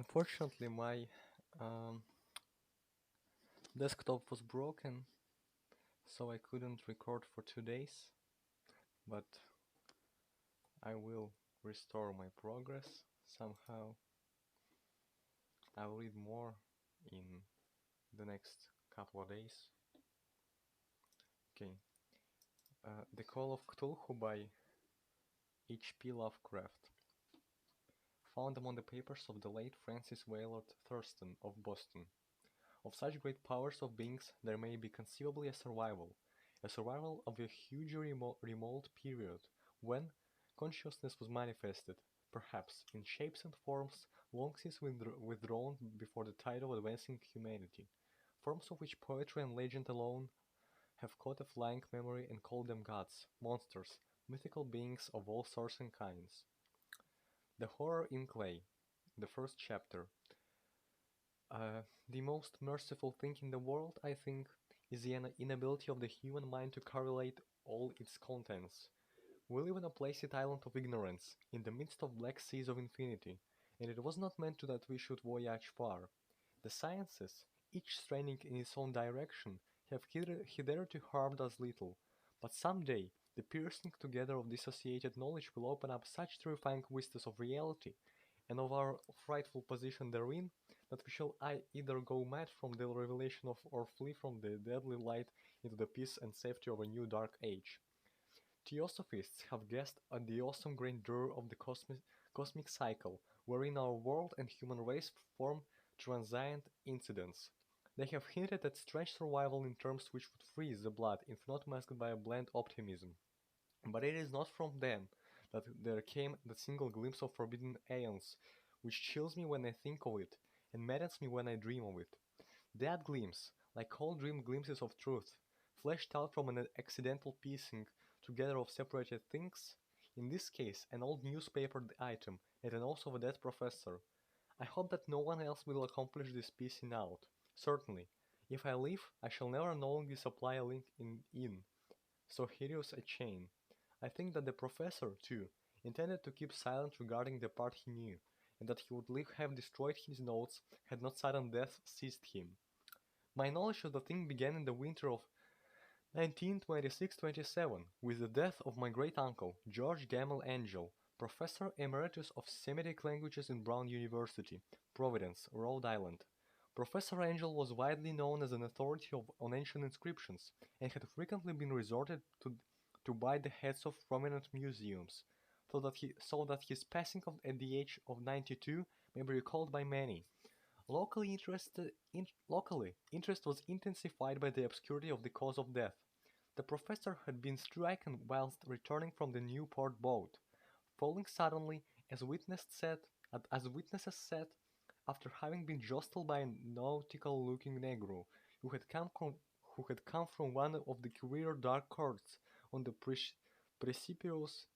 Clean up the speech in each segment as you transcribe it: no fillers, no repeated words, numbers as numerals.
Unfortunately, my um, desktop was broken, so I couldn't record for 2 days, but I will restore my progress somehow. I'll read more in the next couple of days. Okay, The Call of Cthulhu by H.P. Lovecraft. Found among the papers of the late Francis Waylord Thurston of Boston. Of such great powers of beings there may be conceivably a survival of a huge remote period, when consciousness was manifested, perhaps, in shapes and forms long since withdrawn before the tide of advancing humanity, forms of which poetry and legend alone have caught a flying memory and called them gods, monsters, mythical beings of all sorts and kinds. The Horror in Clay, the first chapter. Uh, the most merciful thing in the world, I think, is the inability of the human mind to correlate all its contents. We live on a placid island of ignorance, in the midst of black seas of infinity, and it was not meant to that we should voyage far. The sciences, each straining in its own direction, have hitherto harmed us little, but some day the piercing together of dissociated knowledge will open up such terrifying vistas of reality, and of our frightful position therein, that we shall either go mad from the revelation of or flee from the deadly light into the peace and safety of a new dark age. Theosophists have guessed at the awesome grandeur of the cosmic cycle, wherein our world and human race form transient incidents. They have hinted at strange survival in terms which would freeze the blood if not masked by a bland optimism. But it is not from them that there came that single glimpse of forbidden aeons, which chills me when I think of it, and maddens me when I dream of it. That glimpse, like all dreamed glimpses of truth, flashed out from an accidental piecing together of separated things, in this case an old newspaper item and an also of a dead professor. I hope that no one else will accomplish this piecing out. Certainly, if I live, I shall never knowingly supply a link in so hideous a chain. I think that the professor, too, intended to keep silent regarding the part he knew, and that he would have destroyed his notes had not sudden death seized him. My knowledge of the thing began in the winter of 1926-27 with the death of my great-uncle, George Gamel Angel, Professor Emeritus of Semitic Languages in Brown University, Providence, Rhode Island. Professor Angel was widely known as an authority on ancient inscriptions, and had frequently been resorted to by the heads of prominent museums, so that his passing at the age of 92 may be recalled by many. Locally, interest was intensified by the obscurity of the cause of death. The professor had been stricken whilst returning from the Newport boat, falling suddenly, as witnesses said, after having been jostled by a nautical-looking negro, who had come from one of the queer dark courts on the precipitous,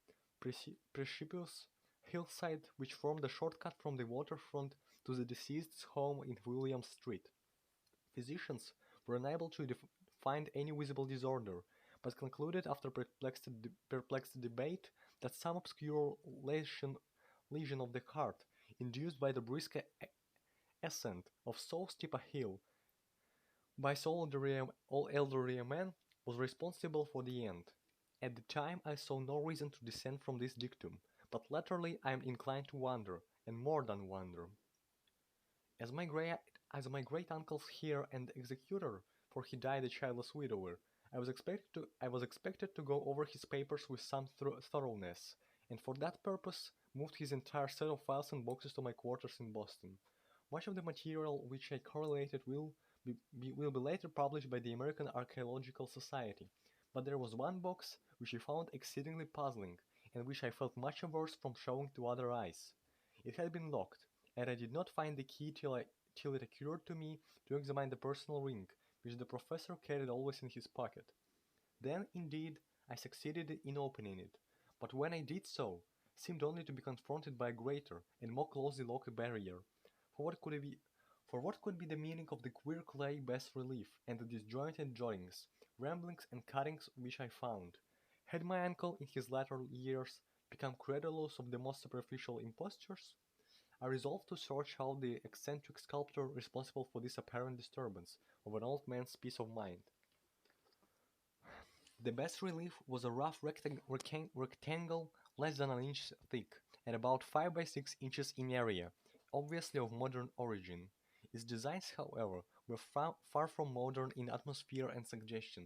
precipitous hillside which formed a shortcut from the waterfront to the deceased's home in William Street. Physicians were unable to find any visible disorder, but concluded after perplexed debate that some obscure lesion of the heart, induced by the brisk ascent of so steep a hill by so elderly a man, was responsible for the end. At the time I saw no reason to dissent from this dictum, but latterly I am inclined to wonder, and more than wonder. As my great as my great uncle's heir and executor, for he died a childless widower, I was expected to go over his papers with some thoroughness, and for that purpose moved his entire set of files and boxes to my quarters in Boston. Much of the material which I correlated will be later published by the American Archaeological Society, but there was one box which I found exceedingly puzzling, and which I felt much averse from showing to other eyes. It had been locked, and I did not find the key till it occurred to me to examine the personal ring, which the professor carried always in his pocket. Then, indeed, I succeeded in opening it, but when I did so, seemed only to be confronted by a greater and more closely locked barrier. For what could it be? For what could be the meaning of the queer clay bas-relief and the disjointed jottings, ramblings, and cuttings which I found? Had my uncle, in his latter years, become credulous of the most superficial impostures? I resolved to search out the eccentric sculptor responsible for this apparent disturbance of an old man's peace of mind. The bas relief was a rough rectangle less than an inch thick and about 5 by 6 inches in area, obviously of modern origin. Its designs, however, were far from modern in atmosphere and suggestion,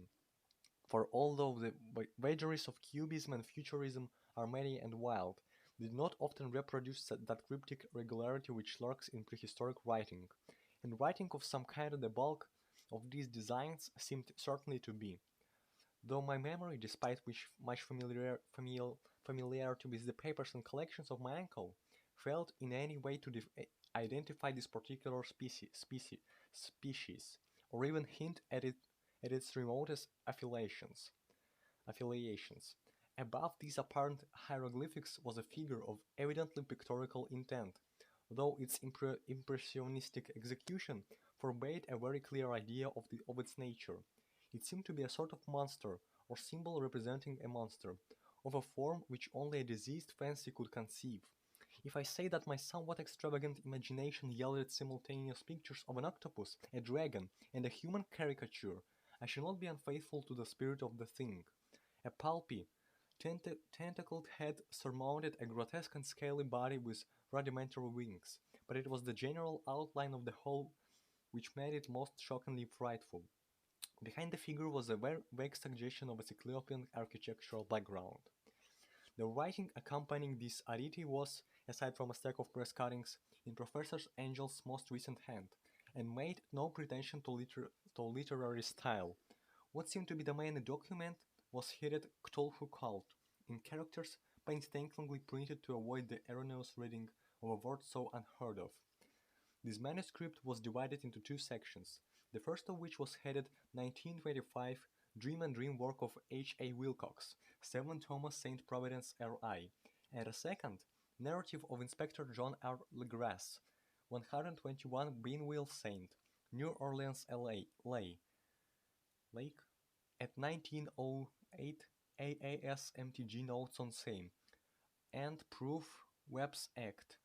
for although the vagaries of Cubism and Futurism are many and wild, they did not often reproduce that cryptic regularity which lurks in prehistoric writing, and writing of some kind of the bulk of these designs seemed certainly to be. Though my memory, despite which much familiarity with the papers and collections of my uncle, failed in any way to identify this particular species, or even hint at its remotest affiliations. Above these apparent hieroglyphics was a figure of evidently pictorial intent, though its impressionistic execution forbade a very clear idea of its nature. It seemed to be a sort of monster, or symbol representing a monster, of a form which only a diseased fancy could conceive. If I say that my somewhat extravagant imagination yielded simultaneous pictures of an octopus, a dragon, and a human caricature, I shall not be unfaithful to the spirit of the thing. A pulpy, tentacled head surmounted a grotesque and scaly body with rudimentary wings, but it was the general outline of the whole which made it most shockingly frightful. Behind the figure was a very vague suggestion of a Cyclopean architectural background. The writing accompanying this oddity was, aside from a stack of press cuttings, in Professor Angel's most recent hand, and made no pretension to literary style. What seemed to be the main document was headed Cthulhu Cult, in characters painstakingly printed to avoid the erroneous reading of a word so unheard of. This manuscript was divided into two sections, the first of which was headed 1925 Dream and Dream work of H. A. Wilcox, 7 Thomas St. Providence R.I., and a second, Narrative of Inspector John R. Legrasse, 121 Beanville Saint, New Orleans, Lake, at 1908 AASMTG notes on same, and Proof Webb's Act.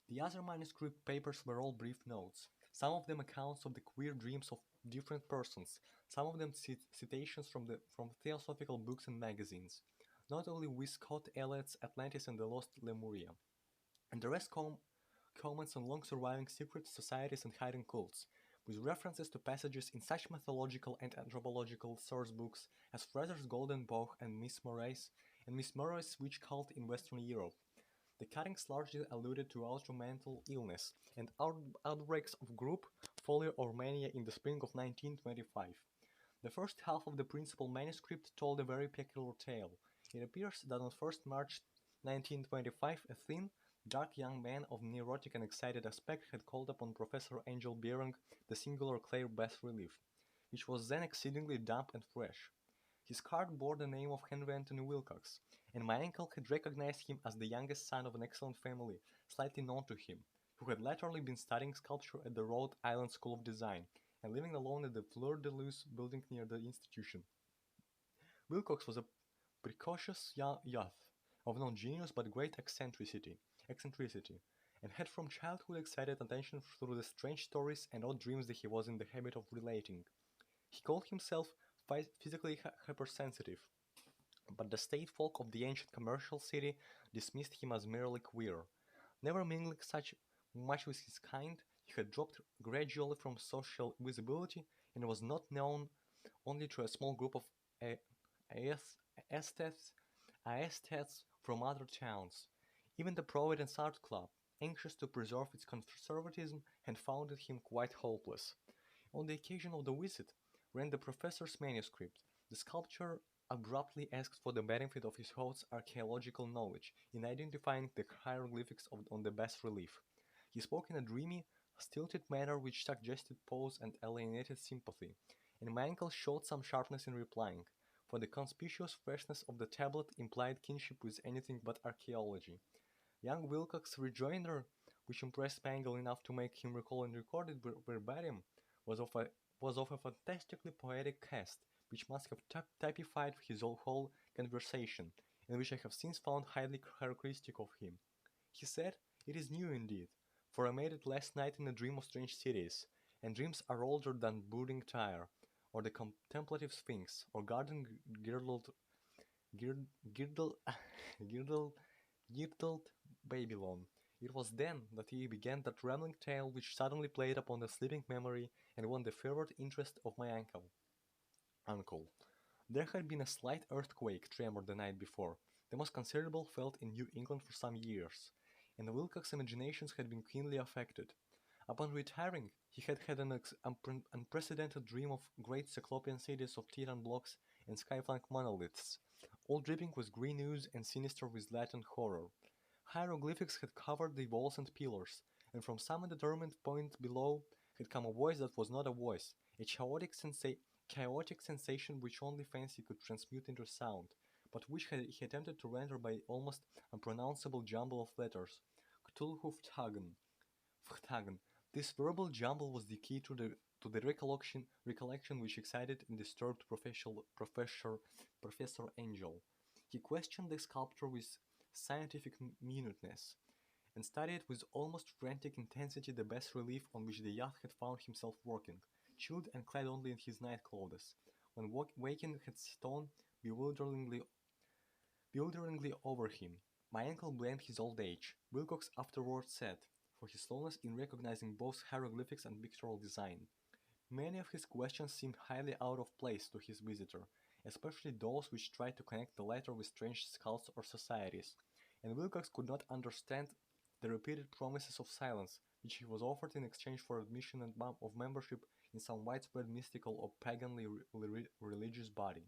The other manuscript papers were all brief notes, some of them accounts of the queer dreams of different persons, some of them citations from theosophical books and magazines, notably with Scott Elliott's Atlantis and the Lost Lemuria, and the rest comments on long-surviving secret societies and hidden cults, with references to passages in such mythological and anthropological source books as Fraser's Golden Bough and Miss Murray's Witch Cult in Western Europe. The cuttings largely alluded to mental illness and outbreaks of group, folio or mania in the spring of 1925. The first half of the principal manuscript told a very peculiar tale. It appears that on 1st March 1925 a thin, dark young man of neurotic and excited aspect had called upon Professor Angel bearing the singular clay bas-relief, which was then exceedingly damp and fresh. His card bore the name of Henry Anthony Wilcox, and my uncle had recognized him as the youngest son of an excellent family, slightly known to him, who had latterly been studying sculpture at the Rhode Island School of Design, and living alone at the Fleur de Lys building near the institution. Wilcox was a precocious youth, of no genius but great eccentricity, and had from childhood excited attention through the strange stories and odd dreams that he was in the habit of relating. He called himself physically hypersensitive, but the state folk of the ancient commercial city dismissed him as merely queer. Never mingling such much with his kind, he had dropped gradually from social visibility and was not known only to a small group of aesthetes, aesthetes from other towns. Even the Providence Art Club, anxious to preserve its conservatism, had found him quite hopeless. On the occasion of the visit, ran the professor's manuscript. The sculptor abruptly asked for the benefit of his host's archaeological knowledge in identifying the hieroglyphics on the bas-relief. He spoke in a dreamy, stilted manner which suggested pose and alienated sympathy, and my uncle showed some sharpness in replying, for the conspicuous freshness of the tablet implied kinship with anything but archaeology. Young Wilcox's rejoinder, which impressed Spangle enough to make him recall and record it verbatim, was of a fantastically poetic cast, which must have typified his whole conversation, and which I have since found highly characteristic of him. He said, "It is new indeed, For I made it last night in a dream of strange cities, and dreams are older than brooding Tyre, or the contemplative Sphinx, or garden girdled, gird, girdle, girdle, girdled Babylon. It was then that he began that rambling tale which suddenly played upon the sleeping memory and won the fervent interest of my uncle. There had been a slight earthquake tremor the night before, the most considerable felt in New England for some years, and Wilcox's imaginations had been keenly affected. Upon retiring, he had had an unprecedented dream of great cyclopean cities of Titan blocks and sky-flanked monoliths, all dripping with green ooze and sinister with latent horror. Hieroglyphics had covered the walls and pillars, and from some undetermined point below had come a voice that was not a voice, a chaotic sensation which only fancy could transmute into sound, but which he attempted to render by almost unpronounceable jumble of letters. Cthulhu Phtagon. This verbal jumble was the key to the recollection which excited and disturbed Professor Angel. He questioned the sculpture with scientific minuteness, and studied with almost frantic intensity the bas relief on which the youth had found himself working, chilled and clad only in his nightclothes. When waking had stone bewilderingly over him. My uncle blamed his old age, Wilcox afterwards said, for his slowness in recognizing both hieroglyphics and pictorial design. Many of his questions seemed highly out of place to his visitor, especially those which tried to connect the latter with strange cults or societies, and Wilcox could not understand the repeated promises of silence which he was offered in exchange for admission of membership in some widespread mystical or paganly religious body.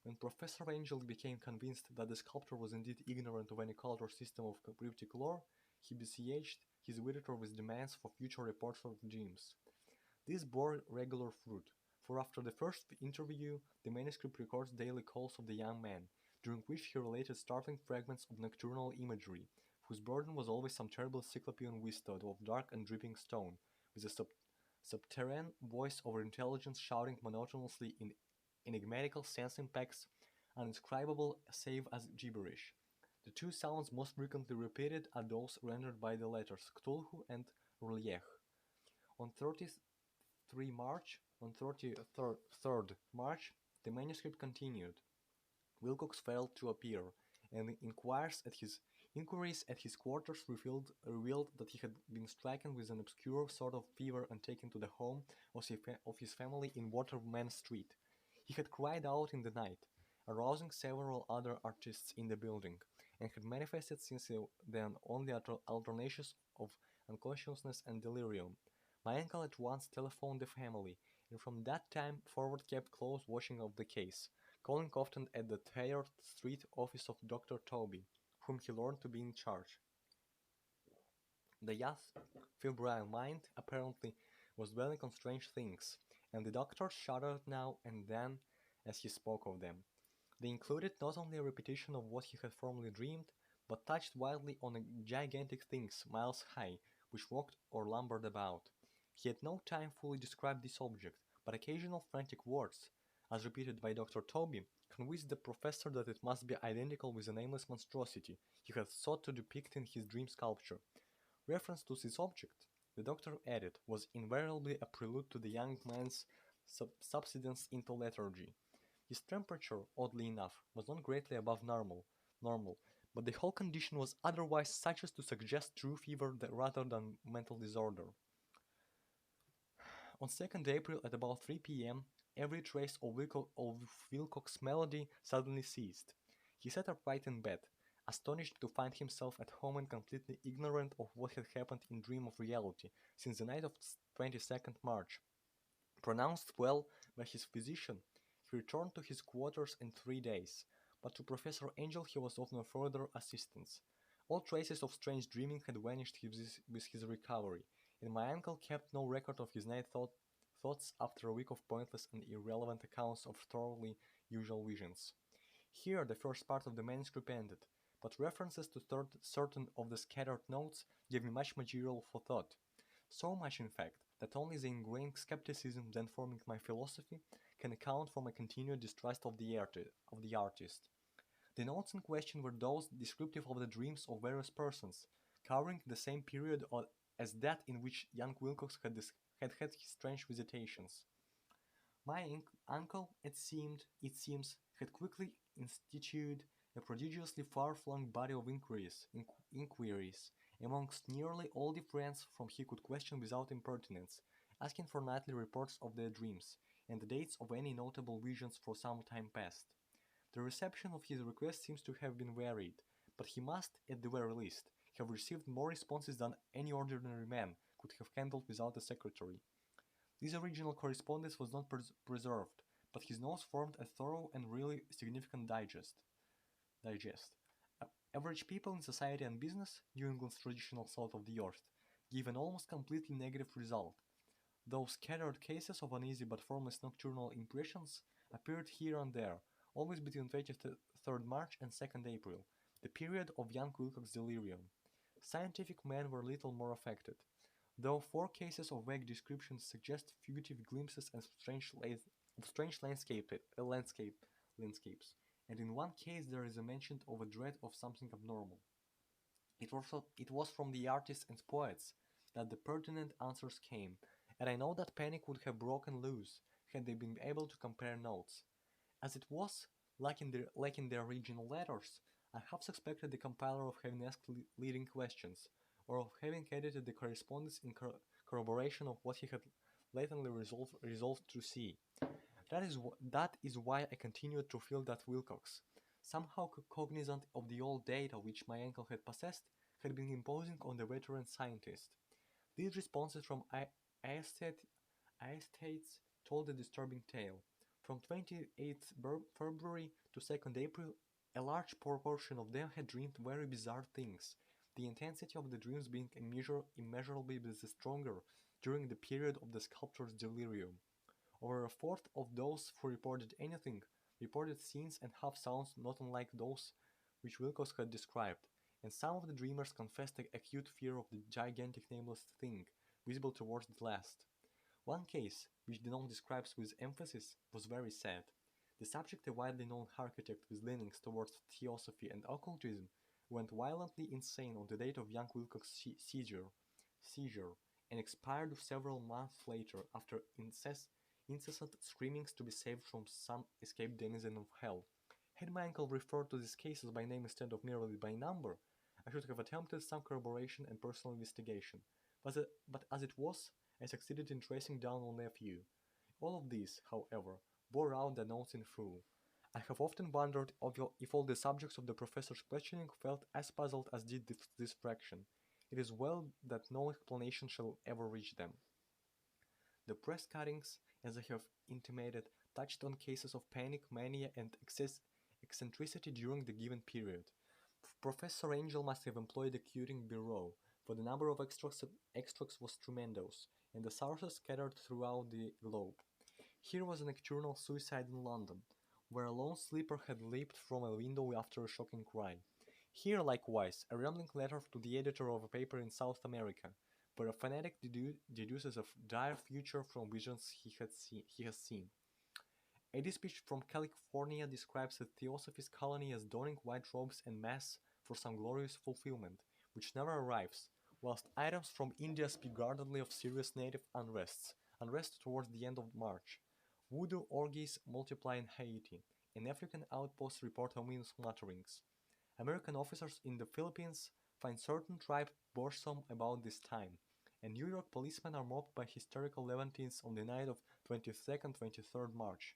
When Professor Angel became convinced that the sculptor was indeed ignorant of any cult or system of cryptic lore, he besieged his visitor with demands for future reports of dreams. This bore regular fruit, for after the first interview, the manuscript records daily calls of the young man, during which he related startling fragments of nocturnal imagery, whose burden was always some terrible cyclopean vista of dark and dripping stone, with a subterranean voice over intelligence shouting monotonously in enigmatical sense impacts, unscribable save as gibberish. The two sounds most frequently repeated are those rendered by the letters Cthulhu and Reliech. On 33 March, on 33rd March, the manuscript continued. Wilcox failed to appear, and inquiries at his quarters revealed that he had been stricken with an obscure sort of fever and taken to the home of his family in Waterman Street. He had cried out in the night, arousing several other artists in the building, and had manifested since then only alternations of unconsciousness and delirium. My uncle at once telephoned the family, and from that time forward kept close watching of the case, calling often at the Thayer Street office of Dr. Toby, whom he learned to be in charge. The youth's febrile mind, apparently, was dwelling on strange things, and the doctor shuddered now and then as he spoke of them. They included not only a repetition of what he had formerly dreamed, but touched wildly on gigantic things miles high, which walked or lumbered about. He had no time fully describe this object, but occasional frantic words, as repeated by Dr. Toby, convinced the professor that it must be identical with the nameless monstrosity he had sought to depict in his dream sculpture. Reference to this object, the doctor added, was invariably a prelude to the young man's subsidence into lethargy. His temperature, oddly enough, was not greatly above normal, but the whole condition was otherwise such as to suggest true fever rather than mental disorder. On 2nd April at about 3 p.m., every trace of Wilcox's melody suddenly ceased. He sat upright in bed, astonished to find himself at home and completely ignorant of what had happened in dream of reality since the night of 22nd March. Pronounced well by his physician, he returned to his quarters in 3 days, but to Professor Angel he was of no further assistance. All traces of strange dreaming had vanished with his recovery, and my uncle kept no record of his thoughts after a week of pointless and irrelevant accounts of thoroughly usual visions. Here the first part of the manuscript ended, but references to certain of the scattered notes gave me much material for thought. So much, in fact, that only the ingrained skepticism then forming my philosophy can account for my continued distrust of the artist. The notes in question were those descriptive of the dreams of various persons, covering the same period as that in which young Wilcox had had his strange visitations. My uncle, it seems, had quickly instituted a prodigiously far-flung body of inquiries amongst nearly all the friends whom he could question without impertinence, asking for nightly reports of their dreams, and the dates of any notable visions for some time past. The reception of his request seems to have been varied, but he must, at the very least, have received more responses than any ordinary man could have handled without a secretary. This original correspondence was not preserved, but his notes formed a thorough and really significant digest. Average people in society and business, New England's traditional salt of the earth, give an almost completely negative result. Those scattered cases of uneasy but formless nocturnal impressions appeared here and there, always between 23rd March and 2nd April, the period of young Wilcox's delirium. Scientific men were little more affected, though 4 cases of vague descriptions suggest fugitive glimpses of strange landscapes, and in one case there is a mention of a dread of something abnormal. It was from the artists and poets that the pertinent answers came, and I know that panic would have broken loose had they been able to compare notes. As it was, like in the original letters, I half suspected the compiler of having asked leading questions, or of having edited the correspondence in corroboration of what he had latently resolved to see. That is why I continued to feel that Wilcox, somehow cognizant of the old data which my uncle had possessed, had been imposing on the veteran scientist. These responses from Aestates told a disturbing tale. From 28th February to 2nd April, a large proportion of them had dreamed very bizarre things, the intensity of the dreams being immeasurably stronger during the period of the sculptor's delirium. Over a fourth of those who reported anything reported scenes and half sounds not unlike those which Wilcox had described, and some of the dreamers confessed an acute fear of the gigantic nameless thing visible towards the last. One case, which the note describes with emphasis, was very sad. The subject, a widely known architect with leanings towards theosophy and occultism, went violently insane on the date of young Wilcox's seizure, and expired several months later after incessant screamings to be saved from some escaped denizen of hell. Had my uncle referred to these cases by name instead of merely by number, I should have attempted some corroboration and personal investigation. But as it was, I succeeded in tracing down only a few. All of these, however, bore out the notes in full. I have often wondered if all the subjects of the professor's questioning felt as puzzled as did this fraction. It is well that no explanation shall ever reach them. The press cuttings, as I have intimated, touched on cases of panic, mania, and eccentricity during the given period. Professor Angel must have employed a curing bureau, for the number of extracts was tremendous, and the sources scattered throughout the globe. Here was a nocturnal suicide in London, where a lone sleeper had leaped from a window after a shocking cry. Here, likewise, a rambling letter to the editor of a paper in South America, where a fanatic deduces a dire future from visions he has seen. A dispatch from California describes the Theosophist colony as donning white robes en masse for some glorious fulfillment, which never arrives, whilst items from India speak guardedly of serious native unrest towards the end of March. Voodoo orgies multiply in Haiti, and African outposts report ominous mutterings. American officers in the Philippines find certain tribe boresome about this time, and New York policemen are mobbed by hysterical Levantines on the night of 22nd-23rd March.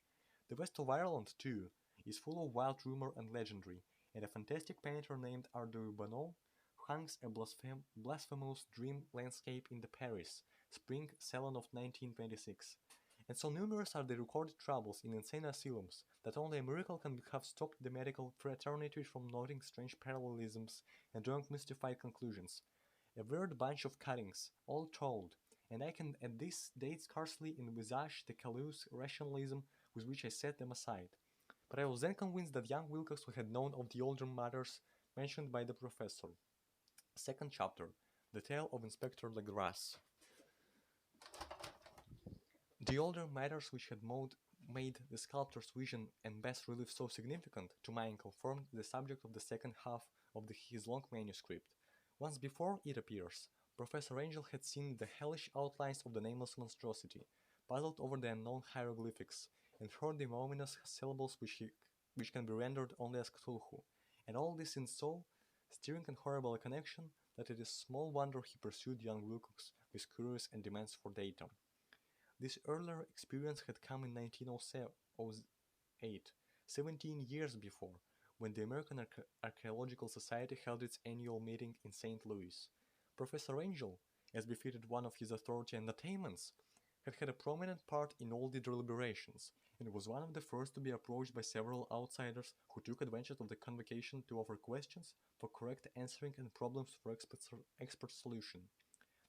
The west of Ireland, too, is full of wild rumor and legendary, and a fantastic painter named Arthur Bonneau hangs a blasphemous dream landscape in the Paris spring salon of 1926. And so numerous are the recorded troubles in insane asylums that only a miracle can have stopped the medical fraternity from noting strange parallelisms and drawing mystified conclusions. A weird bunch of cuttings, all told, and I can at this date scarcely envisage the callous rationalism with which I set them aside. But I was then convinced that young Wilcox had known of the older matters mentioned by the professor. Second chapter, The Tale of Inspector Legras. The older matters which had made the sculptor's vision and bas relief so significant to my uncle formed the subject of the second half of his long manuscript. Once before, it appears, Professor Angel had seen the hellish outlines of the nameless monstrosity, puzzled over the unknown hieroglyphics, and heard the ominous syllables which can be rendered only as Cthulhu, and all this in so stirring and horrible a connection that it is small wonder he pursued young Wilcox with curious and demands for data. This earlier experience had come in 1908, 17 years before, when the American Archaeological Society held its annual meeting in St. Louis. Professor Angel, as befitted one of his authority and attainments, had had a prominent part in all the deliberations, and was one of the first to be approached by several outsiders who took advantage of the convocation to offer questions for correct answering and problems for expert solution.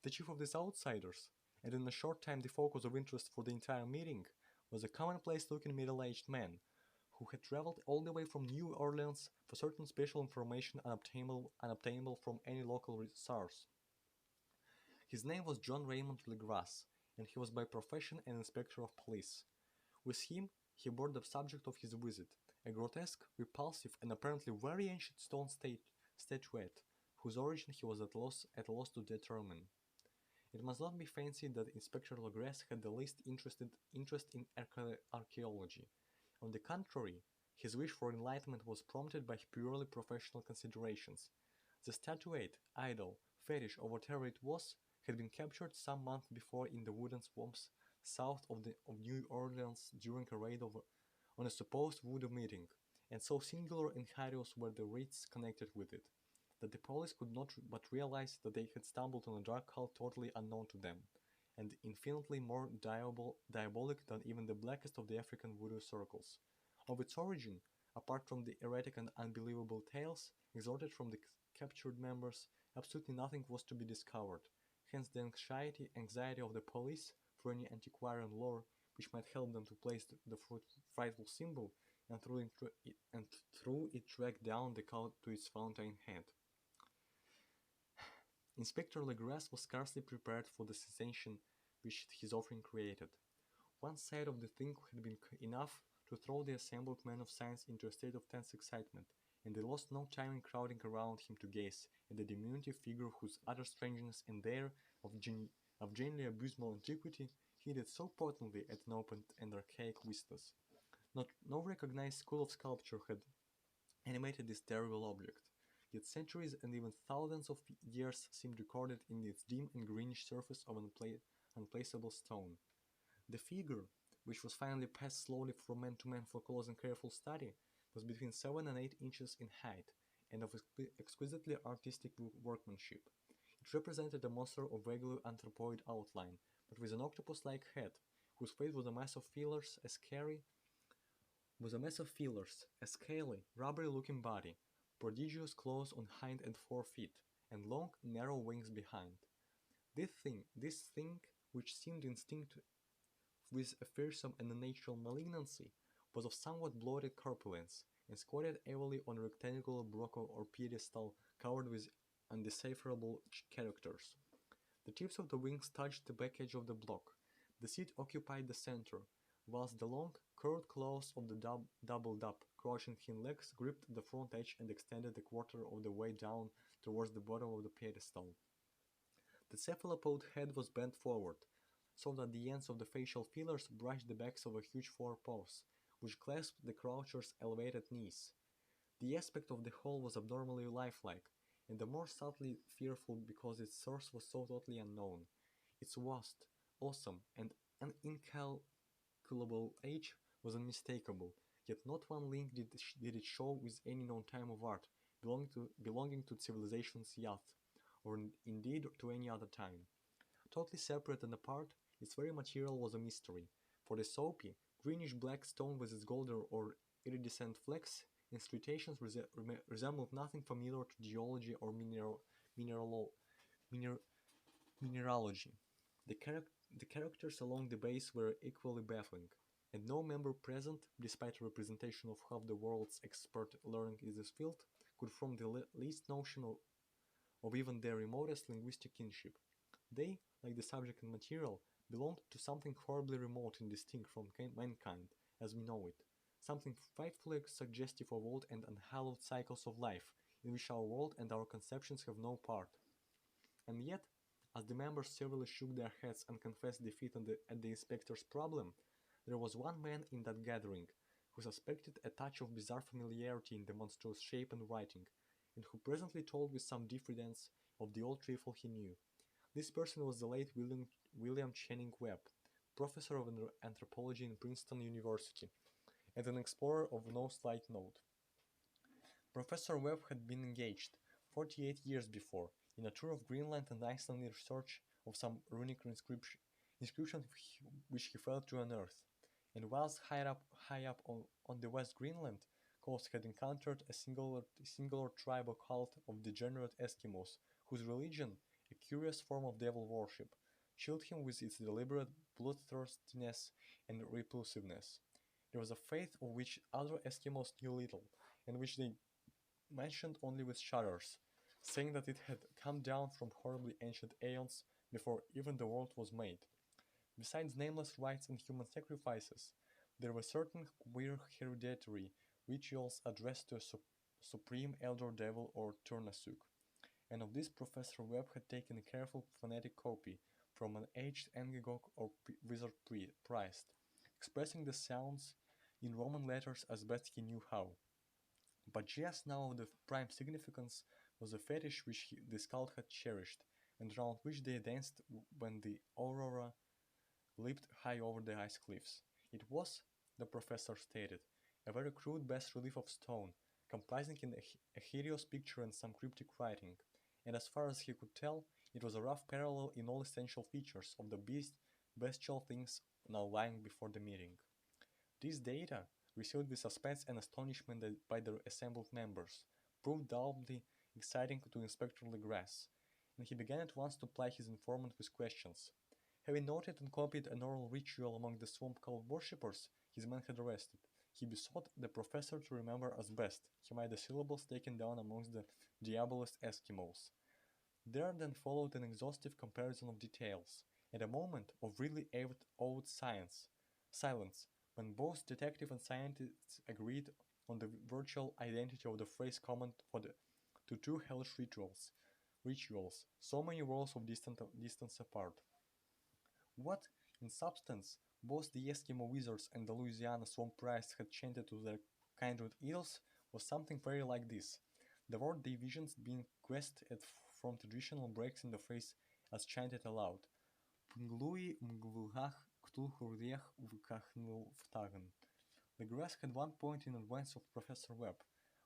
The chief of these outsiders, and in a short time the focus of interest for the entire meeting, was a commonplace-looking middle-aged man, who had traveled all the way from New Orleans for certain special information unobtainable from any local source. His name was John Raymond Legras, and he was by profession an inspector of police. With him he bore the subject of his visit, a grotesque, repulsive, and apparently very ancient stone statuette, whose origin he was at a loss to determine. It must not be fancied that Inspector Legras had the least interest in archaeology. On the contrary, his wish for enlightenment was prompted by purely professional considerations. The statuette, idol, fetish, or whatever it was, had been captured some months before in the wooded swamps south of New Orleans during a raid on a supposed voodoo meeting, and so singular and hideous were the rites connected with it, that the police could not but realize that they had stumbled on a dark cult totally unknown to them, and infinitely more diabolic than even the blackest of the African voodoo circles. Of its origin, apart from the erratic and unbelievable tales extorted from the captured members, absolutely nothing was to be discovered. Hence the anxiety of the police for any antiquarian lore which might help them to place the frightful symbol, and through it track down the cult to its fountain head. Inspector Legras was scarcely prepared for the sensation which his offering created. One side of the thing had been enough to throw the assembled men of science into a state of tense excitement, and they lost no time in crowding around him to gaze at the diminutive figure whose utter strangeness and air of genuinely abysmal antiquity hinted so potently at an open and archaic vistas. No recognized school of sculpture had animated this terrible object, yet centuries and even thousands of years seemed recorded in its dim and greenish surface of unplaceable stone. The figure, which was finally passed slowly from man to man for close and careful study, was between 7 and 8 inches in height, and of exquisitely artistic workmanship. It represented a monster of regular anthropoid outline, but with an octopus-like head, whose face was a mass of fillers, a scaly, rubbery-looking body, prodigious claws on hind and fore feet, and long, narrow wings behind. This thing, which seemed instinct with a fearsome and unnatural malignancy, was of somewhat bloated corpulence, and squatted heavily on a rectangular block or pedestal covered with undecipherable characters. The tips of the wings touched the back edge of the block. The seat occupied the center, whilst the long, curved claws of the doubled-up, crouching hind legs gripped the front edge and extended a quarter of the way down towards the bottom of the pedestal. The cephalopod head was bent forward, so that the ends of the facial feelers brushed the backs of a huge forepaws, which clasped the croucher's elevated knees. The aspect of the whole was abnormally lifelike, and the more subtly fearful because its source was so totally unknown. Its vast, awesome, and incalculable age was unmistakable, yet not one link did it show with any known time of art belonging to civilization's youth, or indeed to any other time. Totally separate and apart, its very material was a mystery, for the soapy, greenish-black stone with its golden or iridescent flecks and striations resembled nothing familiar to geology or mineralo- miner- mineralogy. The characters along the base were equally baffling, and no member present, despite a representation of half the world's expert learning in this field, could form the least notion of even their remotest linguistic kinship. They, like the subject and material, belonged to something horribly remote and distinct from mankind as we know it, something frightfully suggestive of old and unhallowed cycles of life, in which our world and our conceptions have no part. And yet, As the members severely shook their heads and confessed defeat at the inspector's problem, there was one man in that gathering who suspected a touch of bizarre familiarity in the monstrous shape and writing, and who presently told with some diffidence of the old trifle he knew. This person was the late William Channing Webb, professor of anthropology in Princeton University, and an explorer of no slight note. Professor Webb had been engaged, 48 years before, in a tour of Greenland and Iceland in search of some runic inscription which he failed to unearth, and whilst high up on the West Greenland coast had encountered a singular tribal cult of degenerate Eskimos, whose religion, a curious form of devil worship, chilled him with its deliberate bloodthirstiness and repulsiveness. There was a faith of which other Eskimos knew little, and which they mentioned only with shudders, saying that it had come down from horribly ancient aeons before even the world was made. Besides nameless rites and human sacrifices, there were certain queer hereditary rituals addressed to a supreme elder devil or Turnasuk, and of this Professor Webb had taken a careful phonetic copy from an aged Angegok or wizard priest, expressing the sounds in Roman letters as best he knew how. But just now the prime significance was a fetish which the scout had cherished, and round which they danced when the aurora leaped high over the ice cliffs. It was, the professor stated, a very crude bas-relief of stone, comprising a hideous picture and some cryptic writing, and as far as he could tell, it was a rough parallel in all essential features of the bestial things now lying before the meeting. These data, received with suspense and astonishment by the assembled members, proved doubly exciting to Inspector Legras, and he began at once to ply his informant with questions. Having noted and copied an oral ritual among the swamp cult worshippers his men had arrested, he besought the professor to remember as best he might the syllables taken down amongst the diabolist Eskimos. There then followed an exhaustive comparison of details, and a moment of really awed silence, when both detective and scientists agreed on the virtual identity of the phrase common to two hellish rituals, so many worlds of distance apart. What, in substance, both the Eskimo wizards and the Louisiana swamp priests had chanted to their kindred eels was something very like this, the word divisions being quested from traditional breaks in the phrase as chanted aloud. Pnglui mgvlhach ktulhurriech vkachnulftagen. The grass had one point in advance of Professor Webb,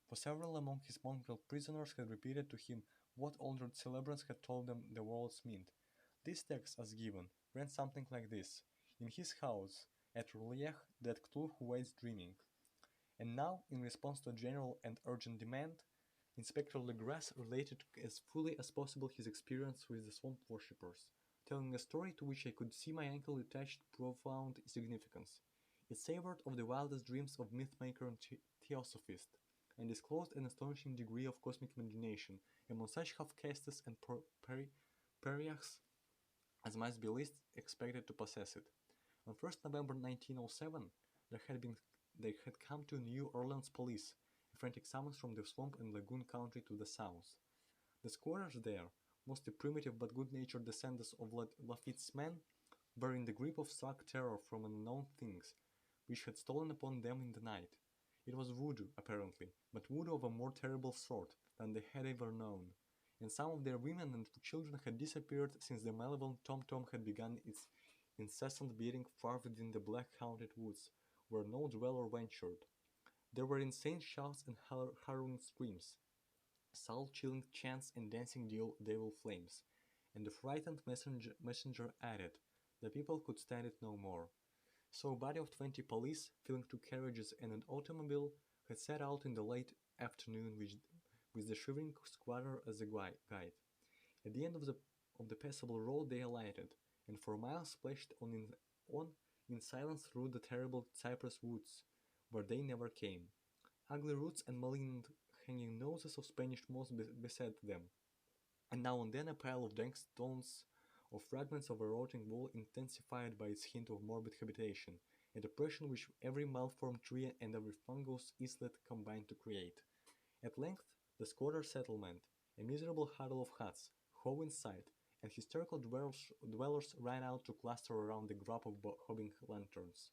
for several among his mongrel prisoners had repeated to him what older celebrants had told them the words meant. This text, as given, ran something like this: In his house, at Ruliech, that Cthulhu waits dreaming. And now, in response to a general and urgent demand, Inspector Legras related as fully as possible his experience with the swamp worshippers, telling a story to which I could see my uncle attached profound significance. It savored of the wildest dreams of myth-maker and theosophist, and disclosed an astonishing degree of cosmic imagination among such half-castes and pariahs as might be least expected to possess it. On 1st November 1907, there had come to New Orleans police, a frantic summons from the swamp and lagoon country to the south. The squatters there, mostly primitive but good-natured descendants of Lafitte's men, were in the grip of stark terror from unknown things, which had stolen upon them in the night. It was voodoo, apparently, but voodoo of a more terrible sort than they had ever known, and some of their women and children had disappeared since the malevolent tom-tom had begun its incessant beating far within the black-haunted woods, where no dweller ventured. There were insane shouts and harrowing screams, soul-chilling chants and dancing devil flames, and the frightened messenger added, the people could stand it no more. So a body of 20 police, filling 2 carriages and an automobile, had set out in the late afternoon with the shivering squatter as a guide. At the end of the passable road they alighted, and for miles splashed on in silence through the terrible cypress woods, where they never came. Ugly roots and malignant hanging noses of Spanish moss beset them, and now and then a pile of dank stones or fragments of a rotting wall intensified by its hint of morbid habitation, a depression which every malformed tree and every fungous islet combined to create. At length, the squatter settlement, a miserable huddle of huts, hove in sight, and hysterical dwellers ran out to cluster around the group of hobbing lanterns.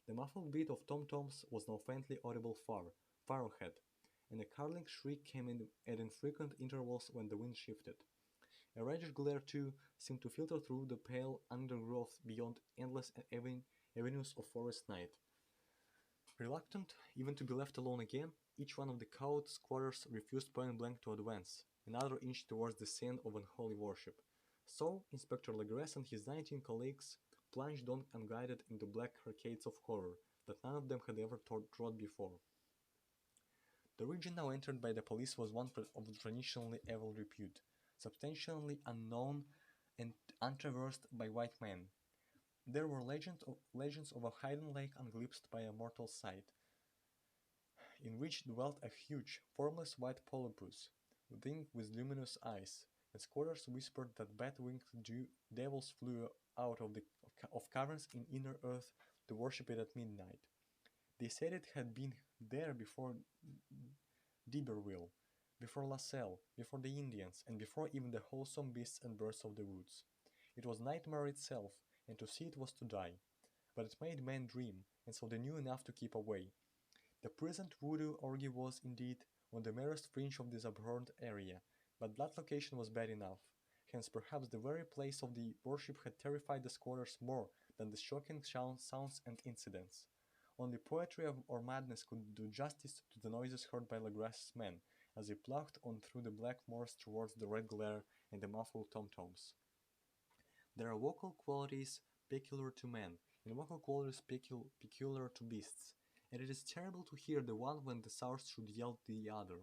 The muffled beat of tom-toms was now faintly audible far ahead, and a curdling shriek came in at infrequent intervals when the wind shifted. A reddish glare, too, seemed to filter through the pale undergrowth beyond endless avenues of forest night. Reluctant even to be left alone again, each one of the cowed squatters refused point-blank to advance another inch towards the scene of unholy worship. So Inspector Legrès and his 19 colleagues plunged on unguided into black arcades of horror that none of them had ever trod before. The region now entered by the police was one of traditionally evil repute, substantially unknown and untraversed by white men. There were legends of a hidden lake unglimpsed by a mortal sight, in which dwelt a huge, formless white polypus, thing with luminous eyes, and squatters whispered that bat-winged devils flew out of caverns in inner earth to worship it at midnight. They said it had been there before D'Iberville, before LaSalle, before the Indians, and before even the wholesome beasts and birds of the woods. It was nightmare itself, and to see it was to die. But it made men dream, and so they knew enough to keep away. The present voodoo orgy was, indeed, on the merest fringe of this abhorrent area, but that location was bad enough. Hence perhaps the very place of the worship had terrified the squatters more than the shocking sounds and incidents. Only poetry or madness could do justice to the noises heard by Legras's men as they ploughed on through the black moors towards the red glare and the muffled tom-toms. There are vocal qualities peculiar to men, and vocal qualities peculiar to beasts, and it is terrible to hear the one when the source should yell the other.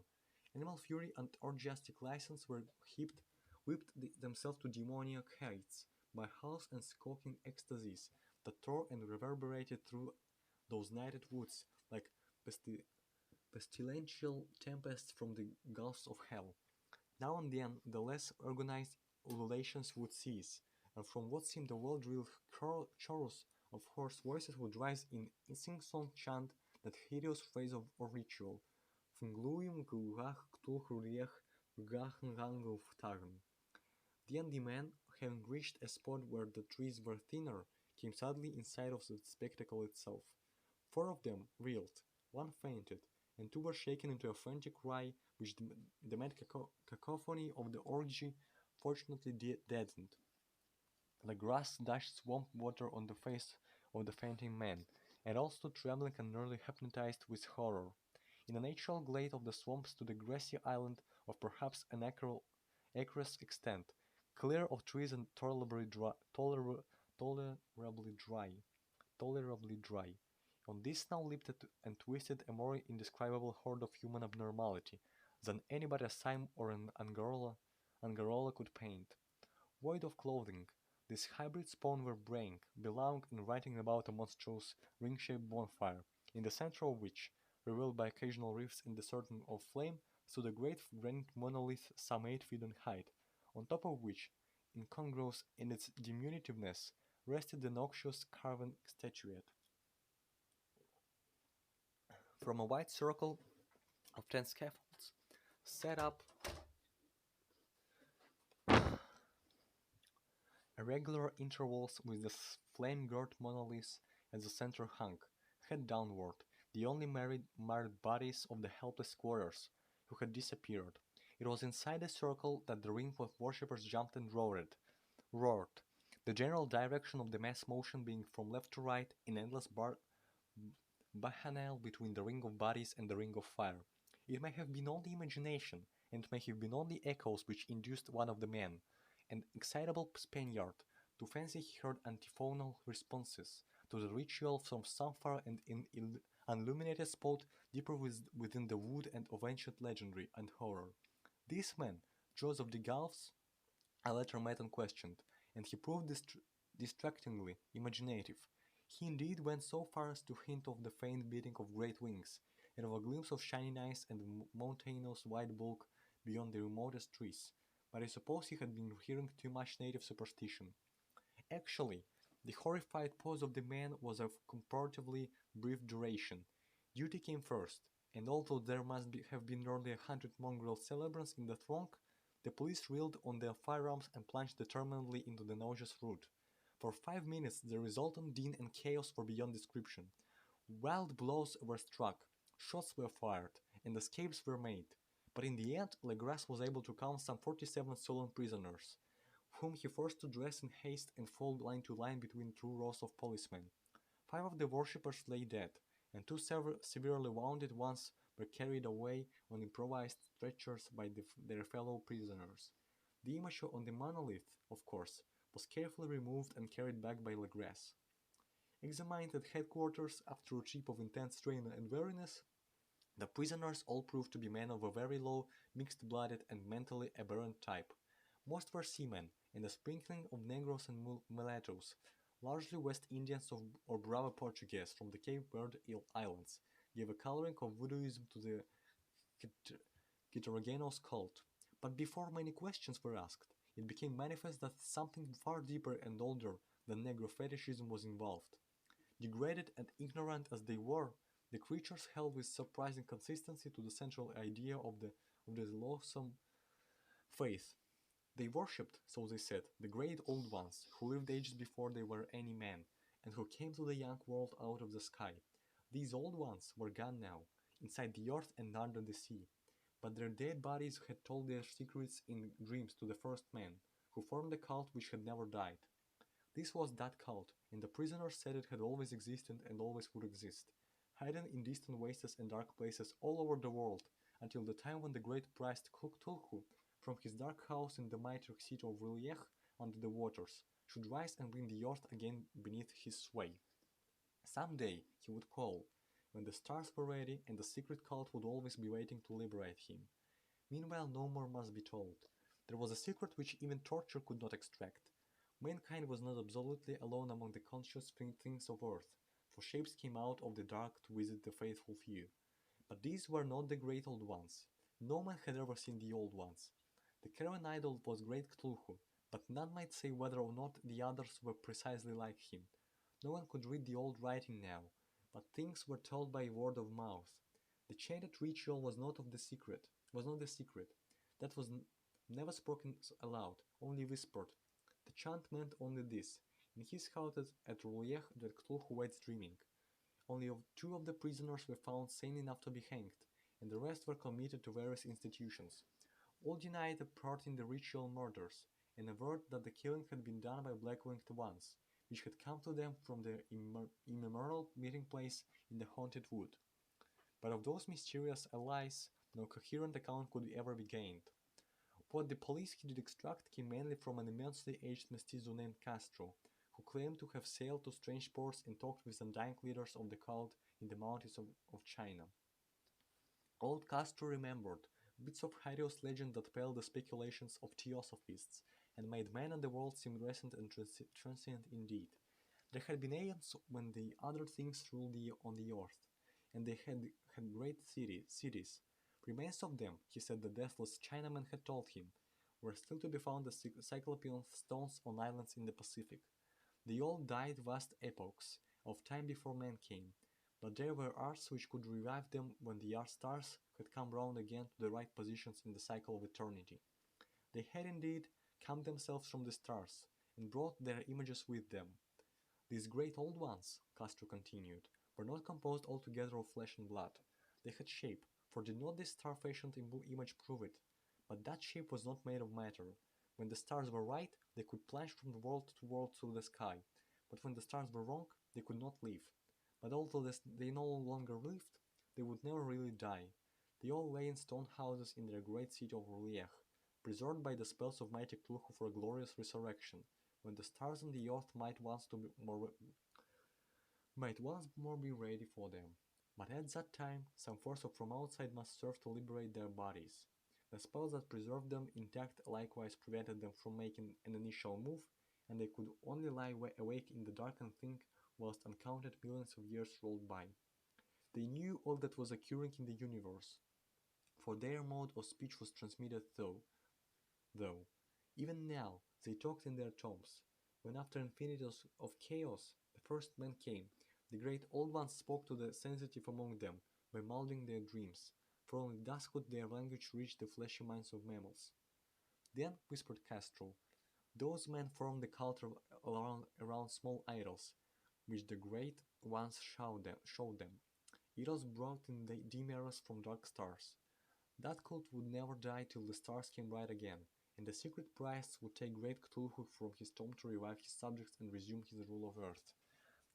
Animal fury and orgiastic license were whipped themselves to demoniac heights by howls and skulking ecstasies that tore and reverberated through those nighted woods like pestilential tempests from the gulfs of hell. Now and then the less organized ululations would cease, and from what seemed a well-drilled chorus of hoarse voices would rise in sing-song chant that hideous phrase of ritual, "Fungluim gulgach Cthulhu riech gachen Then the men, having reached a spot where the trees were thinner, came suddenly in sight of the spectacle itself. 4 of them reeled, 1 fainted, and 2 were shaken into a frantic cry which the mad cacophony of the orgy fortunately deadened. The grass dashed swamp water on the face of the fainting man, and all stood trembling and nearly hypnotized with horror. In a natural glade of the swamp stood a grassy island of perhaps an acre's extent, clear of trees and tolerably dry. On this now leaped and twisted a more indescribable horde of human abnormality than any but a Sime or an Angarola could paint. Void of clothing, this hybrid spawn were braying, belonging and writing about a monstrous ring-shaped bonfire, in the center of which, revealed by occasional rifts in the curtain of flame, stood a great granite monolith some 8 feet in height, on top of which, incongruous in its diminutiveness, rested the noxious carven statuette. From a wide circle of 10 scaffolds, set up at regular intervals with the flame-girt monoliths at the center hung, head downward, the only married bodies of the helpless squatters who had disappeared. It was inside the circle that the ring of worshippers jumped and roared, the general direction of the mass motion being from left to right in endless bacchanal between the ring of bodies and the ring of fire. It may have been only imagination, and it may have been only echoes which induced one of the men, an excitable Spaniard, to fancy he heard antiphonal responses to the ritual from some far and unilluminated spot deeper within the wood and of ancient legendary and horror. This man, Joseph de Gauff's, I later met and questioned, and he proved distractingly imaginative. He indeed went so far as to hint of the faint beating of great wings, and of a glimpse of shining eyes and mountainous white bulk beyond the remotest trees, but I suppose he had been hearing too much native superstition. Actually, the horrified pose of the man was of comparatively brief duration. Duty came first, and although there must have been nearly 100 mongrel celebrants in the throng, The police reeled on their firearms and plunged determinedly into the nauseous rout. For 5 minutes the resultant din and chaos were beyond description. Wild blows were struck, shots were fired, and escapes were made. But in the end Legras was able to count some 47 stolen prisoners, whom he forced to dress in haste and fall line to line between two rows of policemen. 5 of the worshippers lay dead, and two severely wounded ones were carried away on improvised stretchers by their fellow prisoners. The image on the monolith, of course, was carefully removed and carried back by Legras. Examined at headquarters after a trip of intense strain and weariness, the prisoners all proved to be men of a very low, mixed-blooded and mentally aberrant type. Most were seamen, and a sprinkling of Negroes and mulattoes, largely West Indians or Brava Portuguese from the Cape Verde Islands, gave a coloring of voodooism to the heterogeneous cult. But before many questions were asked, it became manifest that something far deeper and older than Negro fetishism was involved. Degraded and ignorant as they were, the creatures held with surprising consistency to the central idea of the loathsome faith. They worshipped, so they said, the great old ones, who lived ages before there were any men, and who came to the young world out of the sky. These old ones were gone now, inside the earth and under the sea, but their dead bodies had told their secrets in dreams to the first men, who formed a cult which had never died. This was that cult, and the prisoners said it had always existed and always would exist, hidden in distant wastes and dark places all over the world, until the time when the great priest Cthulhu, from his dark house in the mighty city of Reliech under the waters, should rise and bring the earth again beneath his sway. Some day he would call, when the stars were ready, and the secret cult would always be waiting to liberate him. Meanwhile no more must be told. There was a secret which even torture could not extract. Mankind was not absolutely alone among the conscious things of earth, for shapes came out of the dark to visit the faithful few. But these were not the great old ones. No man had ever seen the old ones. The caravan idol was great Cthulhu, but none might say whether or not the others were precisely like him. No one could read the old writing now, but things were told by word of mouth. The chanted ritual was not the secret. That was never spoken aloud, only whispered. The chant meant only this: in his house at Reliech that Cthulhu waits dreaming. Only 2 of the prisoners were found sane enough to be hanged, and the rest were committed to various institutions. All denied a part in the ritual murders, and averred that the killing had been done by black-winged ones, which had come to them from their immemorial meeting place in the haunted wood. But of those mysterious allies no coherent account could ever be gained. What the police did extract came mainly from an immensely aged mestizo named Castro, who claimed to have sailed to strange ports and talked with undying leaders of the cult in the mountains of China. Old Castro remembered bits of hideous legend that paled the speculations of theosophists, and made man and the world seem recent and transient indeed. There had been aeons when the other things ruled on the earth, and they had great cities. Remains of them, he said the deathless Chinaman had told him, were still to be found as cyclopean stones on islands in the Pacific. They all died vast epochs of time before man came, but there were arts which could revive them when the stars had come round again to the right positions in the cycle of eternity. They had indeed come themselves from the stars, and brought their images with them. These great old ones, Castro continued, were not composed altogether of flesh and blood. They had shape, for did not this star-fashioned image prove it? But that shape was not made of matter. When the stars were right, they could plunge from world to world through the sky, but when the stars were wrong, they could not live. But although they no longer lived, they would never really die. They all lay in stone houses in their great city of Reliech, preserved by the spells of mighty Cthulhu for a glorious resurrection, when the stars and the earth might once more be ready for them. But at that time, some force from outside must serve to liberate their bodies. The spells that preserved them intact likewise prevented them from making an initial move, and they could only lie awake in the dark and think whilst uncounted millions of years rolled by. They knew all that was occurring in the universe, for their mode of speech was transmitted though. Even now, they talked in their tombs. When after infinities of chaos, the first man came, the great old ones spoke to the sensitive among them by moulding their dreams, for only thus could their language reach the fleshy minds of mammals. Then, whispered Castro, those men formed the culture around small idols, which the great ones showed them. Idols brought in the dim eras from dark stars. That cult would never die till the stars came right again, and the secret priest would take great Cthulhu from his tomb to revive his subjects and resume his rule of Earth.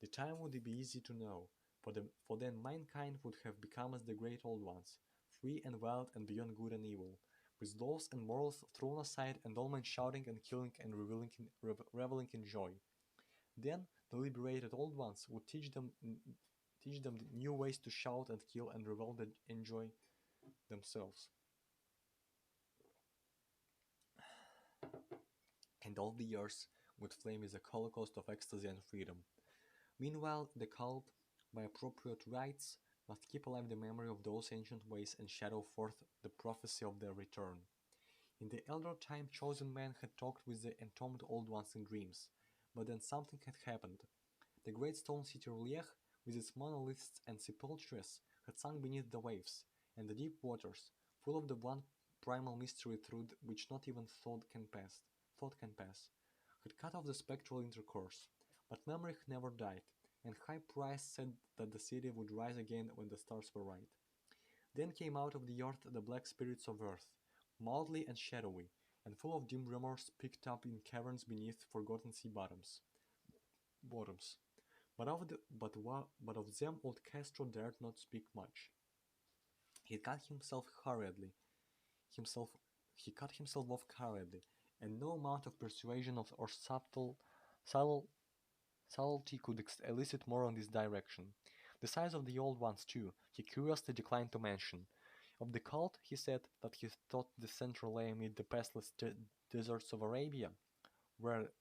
The time would be easy to know, for then mankind would have become as the great old ones, free and wild and beyond good and evil, with laws and morals thrown aside and all men shouting and killing and reveling in joy. Then the liberated old ones would teach them the new ways to shout and kill and revel and enjoy themselves. And all the years would flame with a holocaust of ecstasy and freedom. Meanwhile, the cult, by appropriate rites, must keep alive the memory of those ancient ways and shadow forth the prophecy of their return. In the elder time, chosen men had talked with the entombed old ones in dreams, but then something had happened. The great stone city Liech, with its monoliths and sepulchres, had sunk beneath the waves, and the deep waters, full of the one primal mystery through which not even thought can pass, had cut off the spectral intercourse. But memory never died, and High Price said that the city would rise again when the stars were right. Then came out of the earth the black spirits of earth, mouthy and shadowy, and full of dim rumors picked up in caverns beneath forgotten sea bottoms. But of them old Castro dared not speak much. He cut himself hurriedly. Himself he cut himself off hurriedly, and no amount of persuasion or subtle subtlety could elicit more on this direction. The size of the old ones, too, he curiously declined to mention. Of the cult, he said that he thought the center lay amid the pathless deserts of Arabia, where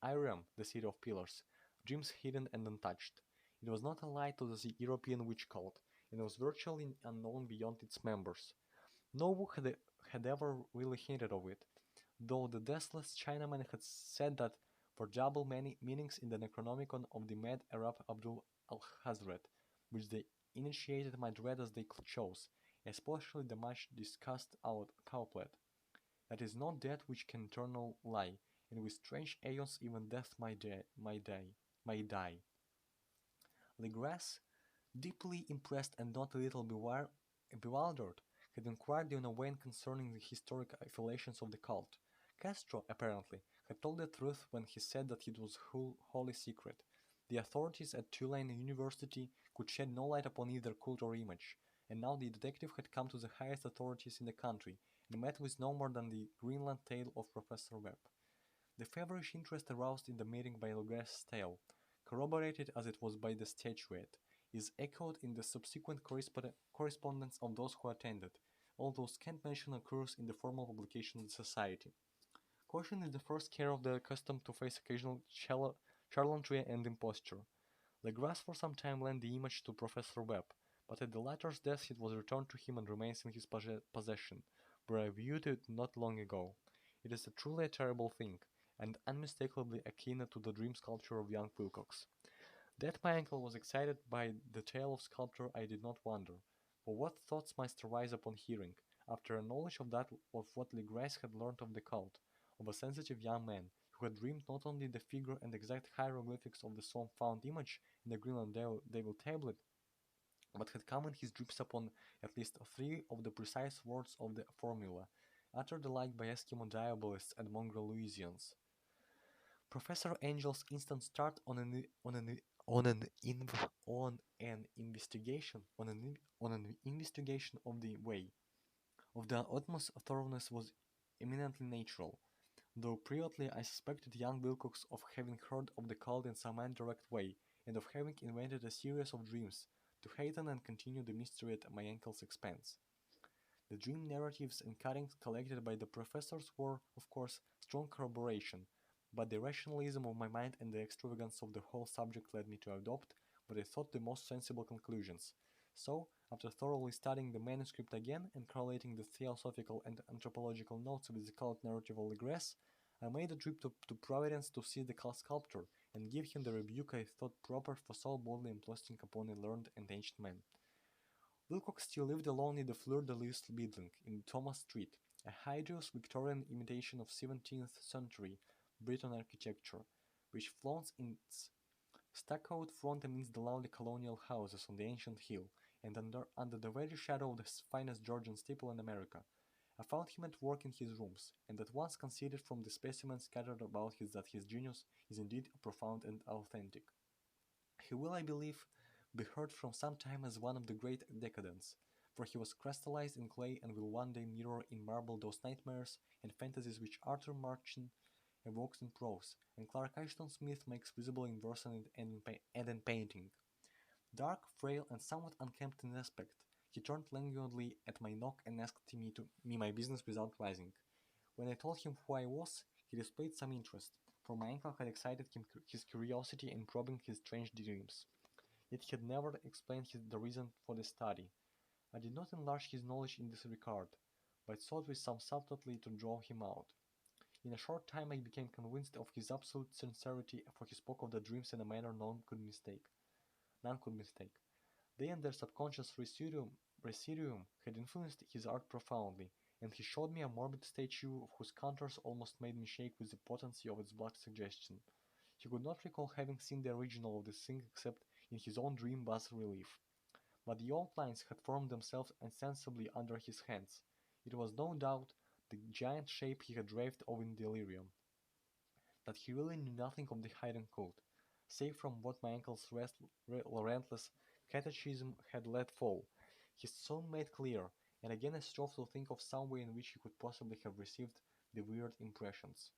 Irium, the city of pillars, dreams hidden and untouched. It was not allied to the European witch cult, and was virtually unknown beyond its members. No book had ever really hinted of it, though the deathless Chinaman had said that for double many meanings in the Necronomicon of the mad Arab Abdul al-Hazred, which the initiated might read as they chose, especially the much discussed out couplet, that is not death which can eternal lie, and with strange aeons even death may die. Legras, deeply impressed and not a little bewildered, had inquired in a vein concerning the historic affiliations of the cult. Castro, apparently, had told the truth when he said that it was wholly secret. The authorities at Tulane University could shed no light upon either cult or image, and now the detective had come to the highest authorities in the country, and met with no more than the Greenland tale of Professor Webb. The feverish interest aroused in the meeting by Legras' tale, corroborated as it was by the statuette, is echoed in the subsequent correspondence of those who attended, although scant mention occurs in the formal publication of the society. Caution is the first care of the accustomed to face occasional charlatanry and imposture. Legras for some time lent the image to Professor Webb, but at the latter's death it was returned to him and remains in his possession, where I viewed it not long ago. It is truly a terrible thing, and unmistakably akin to the dream sculpture of young Wilcox. That my uncle was excited by the tale of sculpture I did not wonder, for what thoughts must arise upon hearing, after a knowledge of what Legras had learned of the cult, of a sensitive young man, who had dreamed not only the figure and exact hieroglyphics of the found image in the Greenland Devil tablet, but had come in his dreams upon at least three of the precise words of the formula, uttered alike by Eskimo diabolists and mongrel Louisians. Professor Angel's instant start on an investigation of the way of the utmost thoroughness was eminently natural, though privately I suspected young Wilcox of having heard of the cult in some indirect way, and of having invented a series of dreams to hasten and continue the mystery at my uncle's expense. The dream narratives and cuttings collected by the professors were, of course, strong corroboration, but the rationalism of my mind and the extravagance of the whole subject led me to adopt what I thought the most sensible conclusions. So, after thoroughly studying the manuscript again and correlating the theosophical and anthropological notes with the cult narrative of Legras, I made a trip to Providence to see the sculptor and give him the rebuke I thought proper for so boldly imposting upon a learned and ancient man. Wilcox still lived alone in the Fleur de Lis building in Thomas Street, a hideous Victorian imitation of 17th century Breton architecture, which flaunts its stuccoed front amidst the lovely colonial houses on the ancient hill, and under the very shadow of the finest Georgian steeple in America. I found him at work in his rooms, and at once conceded from the specimens scattered about that his genius is indeed profound and authentic. He will, I believe, be heard from some time as one of the great decadents, for he was crystallized in clay and will one day mirror in marble those nightmares and fantasies which Arthur Machen evokes in prose, and Clark Ashton Smith makes visible in verse and in painting. Dark, frail, and somewhat unkempt in aspect, he turned languidly at my knock and asked me my business without rising. When I told him who I was, he displayed some interest, for my uncle had excited his curiosity in probing his strange dreams. Yet he had never explained the reason for the study. I did not enlarge his knowledge in this regard, but sought with some subtlety to draw him out. In a short time I became convinced of his absolute sincerity, for he spoke of the dreams in a manner none could mistake. They and their subconscious residuum had influenced his art profoundly, and he showed me a morbid statue whose contours almost made me shake with the potency of its black suggestion. He could not recall having seen the original of this thing except in his own dream bas relief, but the outlines had formed themselves insensibly under his hands. It was no doubt the giant shape he had raved of in delirium. That he really knew nothing of the hidden cult, save from what my uncle's relentless catechism had let fall, he soon made clear, and again I strove to think of some way in which he could possibly have received the weird impressions.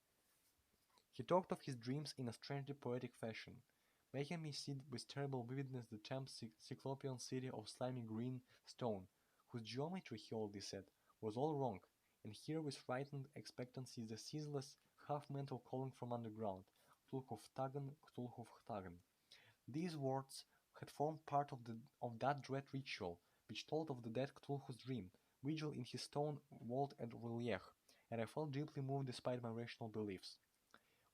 He talked of his dreams in a strangely poetic fashion, making me see with terrible vividness the tempest cyclopean city of slimy green stone, whose geometry, he always said, was all wrong, and hear with frightened expectancy the ceaseless, half-mental calling from underground, Cthulhu Cthulhu Cthulhu. These words had formed part of that dread ritual, which told of the dead Cthulhu's dream, vigil in his stone-walled relief, and I felt deeply moved despite my rational beliefs.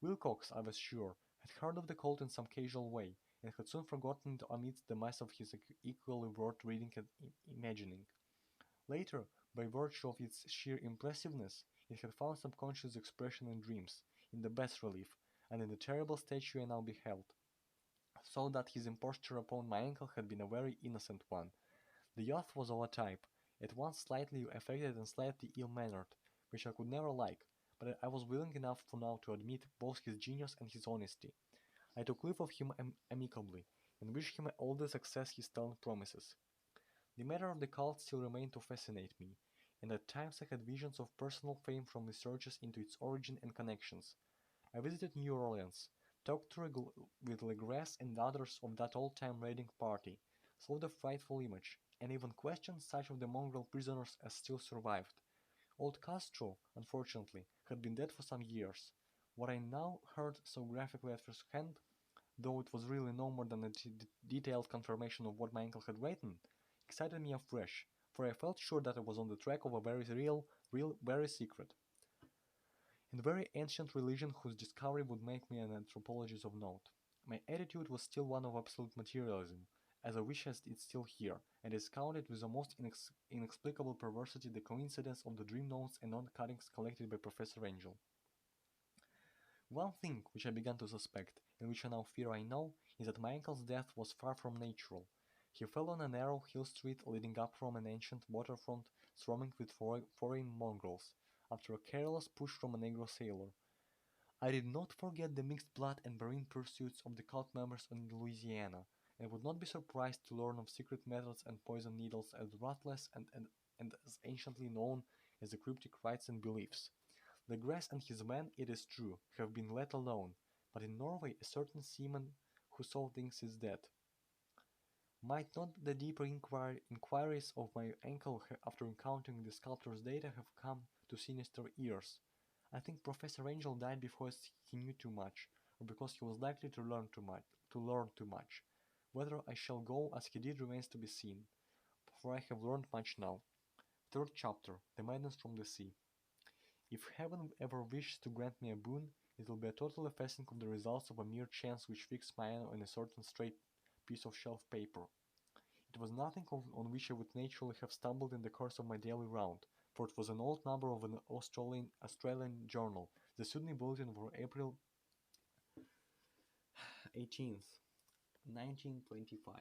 Wilcox, I was sure, had heard of the cult in some casual way, and had soon forgotten it amidst the mass of his equally worth reading and imagining. Later, by virtue of its sheer impressiveness, it had found some conscious expression in dreams, in the bas relief, and in the terrible statue I now beheld, so that his imposture upon my ankle had been a very innocent one. The youth was of a type, at once slightly affected and slightly ill-mannered, which I could never like, but I was willing enough for now to admit both his genius and his honesty. I took leave of him amicably, and wished him all the success his talent promises. The matter of the cult still remained to fascinate me, and at times I had visions of personal fame from researches into its origin and connections. I visited New Orleans, talked with Legras and others of that old-time raiding party, saw the frightful image, and even questioned such of the mongrel prisoners as still survived. Old Castro, unfortunately, had been dead for some years. What I now heard so graphically at first hand, though it was really no more than a detailed confirmation of what my uncle had written, excited me afresh, for I felt sure that I was on the track of a very very secret, and very ancient religion whose discovery would make me an anthropologist of note. My attitude was still one of absolute materialism, as I wish it still here, and discounted with the most inexplicable perversity the coincidence of the dream notes and note cuttings collected by Professor Angel. One thing which I began to suspect, and which I now fear I know, is that my uncle's death was far from natural. He fell on a narrow hill street leading up from an ancient waterfront swarming with foreign mongrels, after a careless push from a negro sailor. I did not forget the mixed blood and marine pursuits of the cult members in Louisiana, and would not be surprised to learn of secret methods and poison needles as ruthless and as anciently known as the cryptic rites and beliefs. Legras and his men, it is true, have been let alone, but in Norway a certain seaman who saw things is dead. Might not the deeper inquiries of my uncle after encountering the sculptor's data have come to sinister ears? I think Professor Angel died because he knew too much, or because he was likely to learn too much. Whether I shall go as he did remains to be seen, for I have learned much now. Third chapter: The Madness from the Sea. If heaven ever wishes to grant me a boon, it will be a total effacing of the results of a mere chance which fixed my eye on a certain straight piece of shelf paper. It was nothing on which I would naturally have stumbled in the course of my daily round, for it was an old number of an Australian journal, the Sydney Bulletin for April 18th, 1925.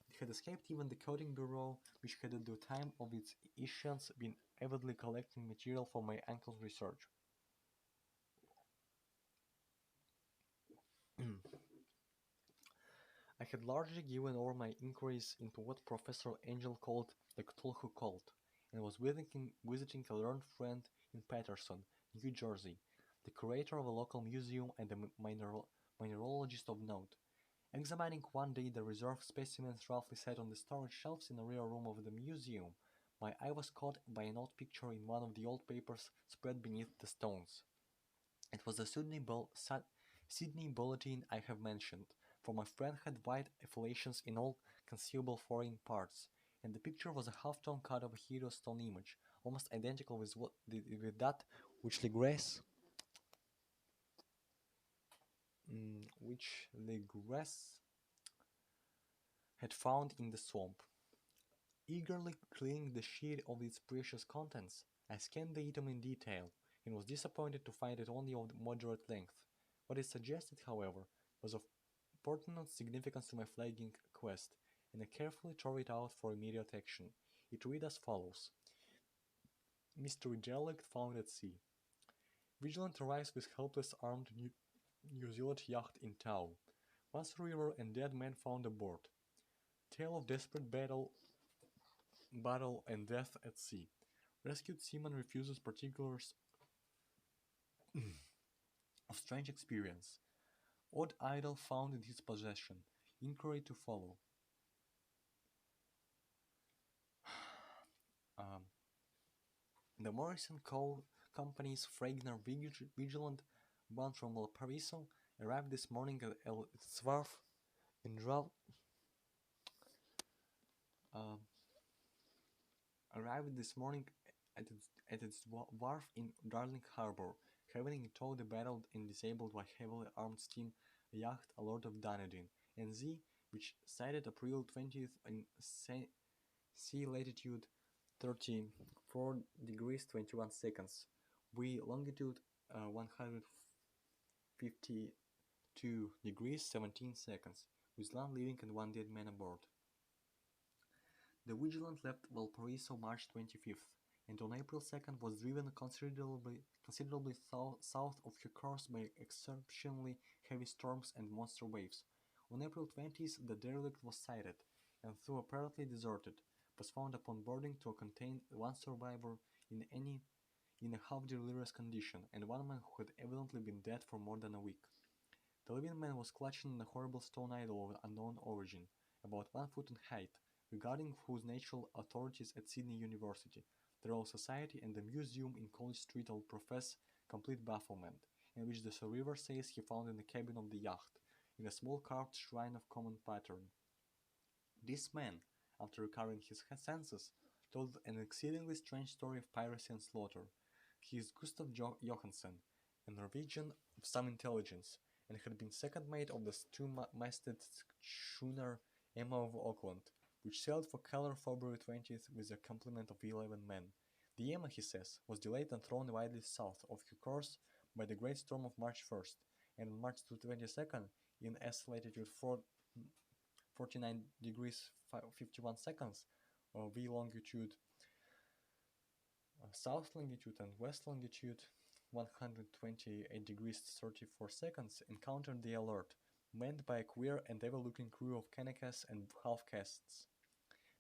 It had escaped even the Coding Bureau, which had at the time of its issuance been avidly collecting material for my uncle's research. I had largely given over my inquiries into what Professor Angel called the Cthulhu cult, and was visiting a learned friend in Paterson, New Jersey, the curator of a local museum and a mineralogist of note. Examining one day the reserved specimens roughly set on the storage shelves in the rear room of the museum, my eye was caught by an odd picture in one of the old papers spread beneath the stones. It was the Sydney Bulletin I have mentioned, for my friend had wide affiliations in all conceivable foreign parts, and the picture was a half-tone cut of a hero's stone image, almost identical with that which Legress had found in the swamp. Eagerly cleaning the sheet of its precious contents, I scanned the item in detail, and was disappointed to find it only of moderate length. What it suggested, however, was of pertinent significance to my flagging quest, and I carefully tore it out for immediate action. It read as follows: Mystery derelict found at sea. Vigilant arrives with helpless armed New Zealand yacht in tow. One survivor and dead man found aboard. Tale of desperate battle and death at sea. Rescued seaman refuses particulars of strange experience. Odd idol found in his possession. Inquiry to follow. Um, the Morrison Company's Fragner Vigilant, bound from Valparaiso, arrived this morning at its wharf in um, arrived this morning at its wharf in Darling Harbour, having in tow the battered and disabled by heavily armed steam yacht Lord of Dunedin, NZ, which sighted April 20th in sea latitude 34 degrees 21 seconds, V longitude 152 degrees 17 seconds, with one living and one dead man aboard. The Vigilant left Valparaiso March 25th, and on April 2nd was driven considerably south of her course by exceptionally heavy storms and monster waves. On April 20th, the derelict was sighted, and though apparently deserted, was found upon boarding to contain one survivor in a half-delirious condition, and one man who had evidently been dead for more than a week. The living man was clutching a horrible stone idol of unknown origin, about 1 foot in height, regarding whose natural authorities at Sydney University, the Royal Society, and the museum in College Street all profess complete bafflement, and which the survivor says he found in the cabin of the yacht, in a small carved shrine of common pattern. This man, after recovering his senses, told an exceedingly strange story of piracy and slaughter. He is Gustav Johansen, a Norwegian of some intelligence, and had been second mate of the two-masted schooner Emma of Auckland, which sailed for Keller February 20th with a complement of 11 men. The Emma, he says, was delayed and thrown widely south of her course by the great storm of March 1st, and on March 22nd, in S latitude 49 degrees 51 seconds, V longitude, south longitude, and west longitude 128 degrees 34 seconds, encountered the Alert, manned by a queer and evil-looking crew of Kanakas and half-castes.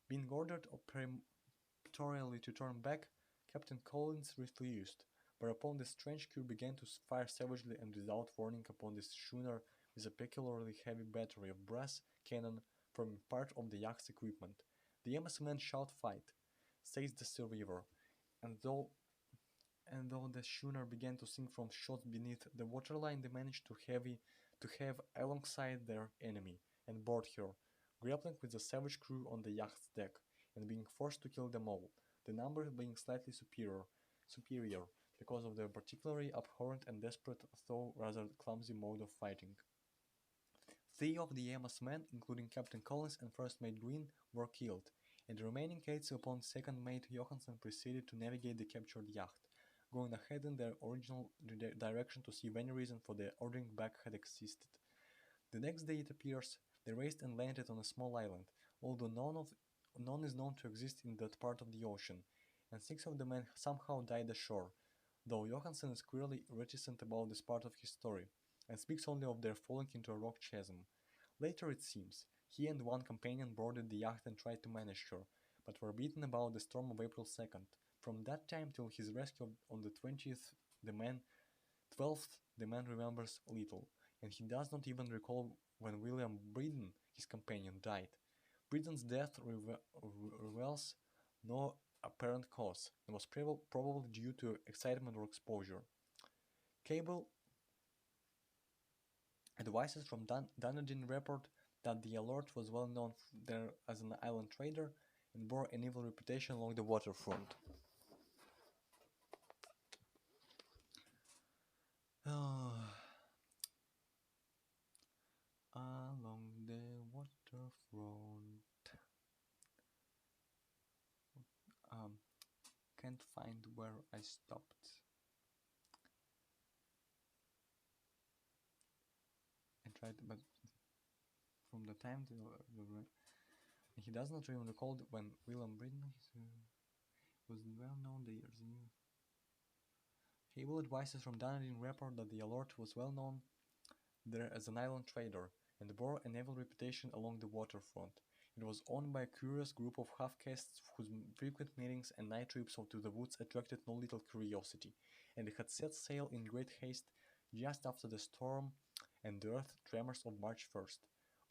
Being ordered peremptorily to turn back, Captain Collins refused, whereupon the strange crew began to fire savagely and without warning upon the schooner with a peculiarly heavy battery of brass cannon forming part of the yacht's equipment. The Emma's men shout fight, says the survivor, and though the schooner began to sink from shots beneath the waterline, they managed to have alongside their enemy and board her, grappling with the savage crew on the yacht's deck, and being forced to kill them all, the number being slightly superior because of their particularly abhorrent and desperate though rather clumsy mode of fighting. 3 of the Emma's men, including Captain Collins and First Mate Green, were killed, and the remaining eight upon second mate Johansen proceeded to navigate the captured yacht, going ahead in their original direction to see if any reason for their ordering back had existed. The next day, it appears, they raced and landed on a small island, although none is known to exist in that part of the ocean, and six of the men somehow died ashore, though Johansen is clearly reticent about this part of his story, and speaks only of their falling into a rock chasm. Later, it seems, he and one companion boarded the yacht and tried to manage her, but were beaten about the storm of April 2nd. From that time till his rescue on the 20th, the man 12th, the man remembers little, and he does not even recall when William Breeden, his companion, died. Breeden's death reveals no apparent cause, and was probably due to excitement or exposure. Cable advises from Dunedin report that the Alert was well known there as an island trader and bore an evil reputation along the waterfront. Along the waterfront. Um, can't find where I stopped. I tried, but from the time he does not even recall when William Breeden was well known the years new. Cable advises from Dunedin report that the Alert was well known there as an island trader and bore a naval reputation along the waterfront. It was owned by a curious group of half-castes whose frequent meetings and night trips to the woods attracted no little curiosity, and it had set sail in great haste just after the storm and the earth tremors of March 1st.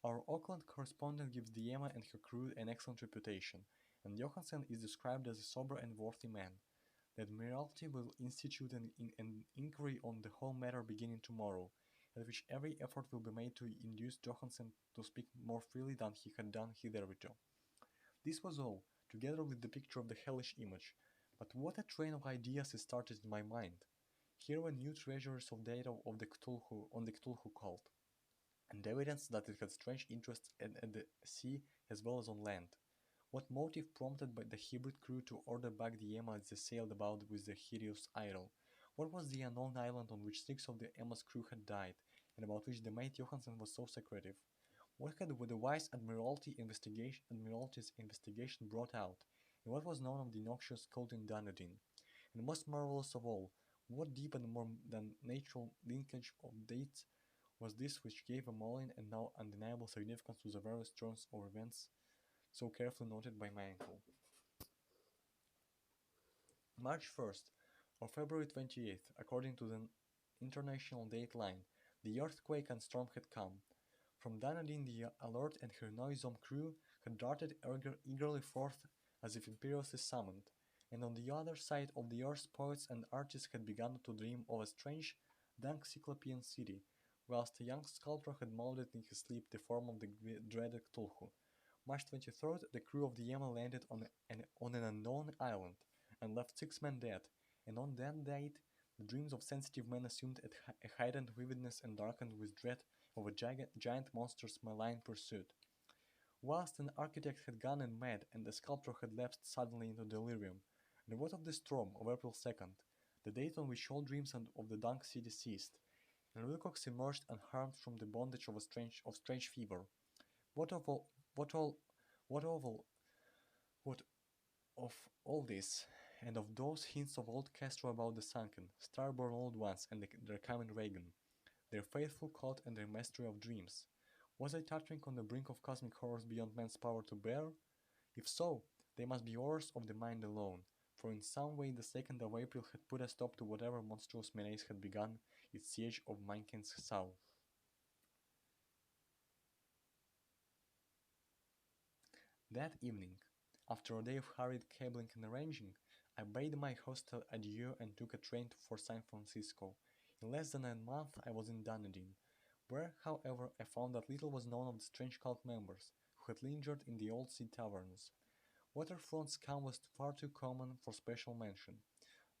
Our Auckland correspondent gives the Emma and her crew an excellent reputation, and Johansen is described as a sober and worthy man. The Admiralty will institute an inquiry on the whole matter beginning tomorrow, at which every effort will be made to induce Johansen to speak more freely than he had done hitherto. This was all, together with the picture of the hellish image, but what a train of ideas is started in my mind. Here were new treasures of data of the Cthulhu on the Cthulhu cult, and evidence that it had strange interests at the sea as well as on land. What motive prompted by the hybrid crew to order back the Emma as they sailed about with the hideous idol? What was the unknown island on which six of the Emma's crew had died, and about which the mate Johansen was so secretive? What had the wise Admiralty's investigation brought out, and what was known of the noxious cult in Dunedin? And most marvelous of all, what deep and more than natural linkage of dates was this which gave a malign and now undeniable significance to the various turns or events so carefully noted by my uncle? March 1st, or February 28th, according to the international dateline, the earthquake and storm had come. From Dunedin the Alert and her noisome crew had darted eagerly forth as if imperiously summoned, and on the other side of the earth poets and artists had begun to dream of a strange, dank Cyclopean city, whilst a young sculptor had molded in his sleep the form of the dreaded Cthulhu. March 23rd, the crew of the Emma landed on an unknown island, and left six men dead, and on that date the dreams of sensitive men assumed a heightened vividness and darkened with dread of a giant monster's malign pursuit. Whilst an architect had gone mad and the sculptor had lapsed suddenly into delirium. And what of the storm of April 2nd, the date on which all dreams of the Dunk City ceased, and Wilcox emerged unharmed from the bondage of strange fever? What of all, what all, what of all, what of all this, and of those hints of old Castro about the sunken, star-born old ones and their coming Reagan, their faithful cult and their mastery of dreams? Was I tottering on the brink of cosmic horrors beyond man's power to bear? If so, they must be horrors of the mind alone, for in some way the 2nd of April had put a stop to whatever monstrous menace had begun its siege of mankind's soul. That evening, after a day of hurried cabling and arranging, I bade my hostel adieu and took a train for San Francisco. In less than a month I was in Dunedin, where, however, I found that little was known of the strange cult members, who had lingered in the old sea taverns. Waterfront scum was far too common for special mention,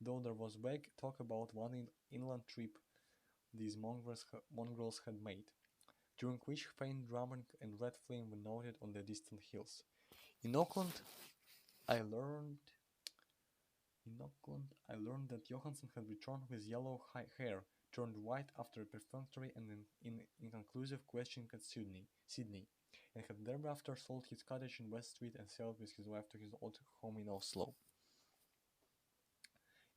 though there was vague talk about one inland trip these mongrels had made, during which faint drumming and red flame were noted on the distant hills. In Auckland, I learned I learned that Johansson had returned with yellow hair turned white after a perfunctory and inconclusive question at Sydney, and had thereafter sold his cottage in West Street and sailed with his wife to his old home in Oslo.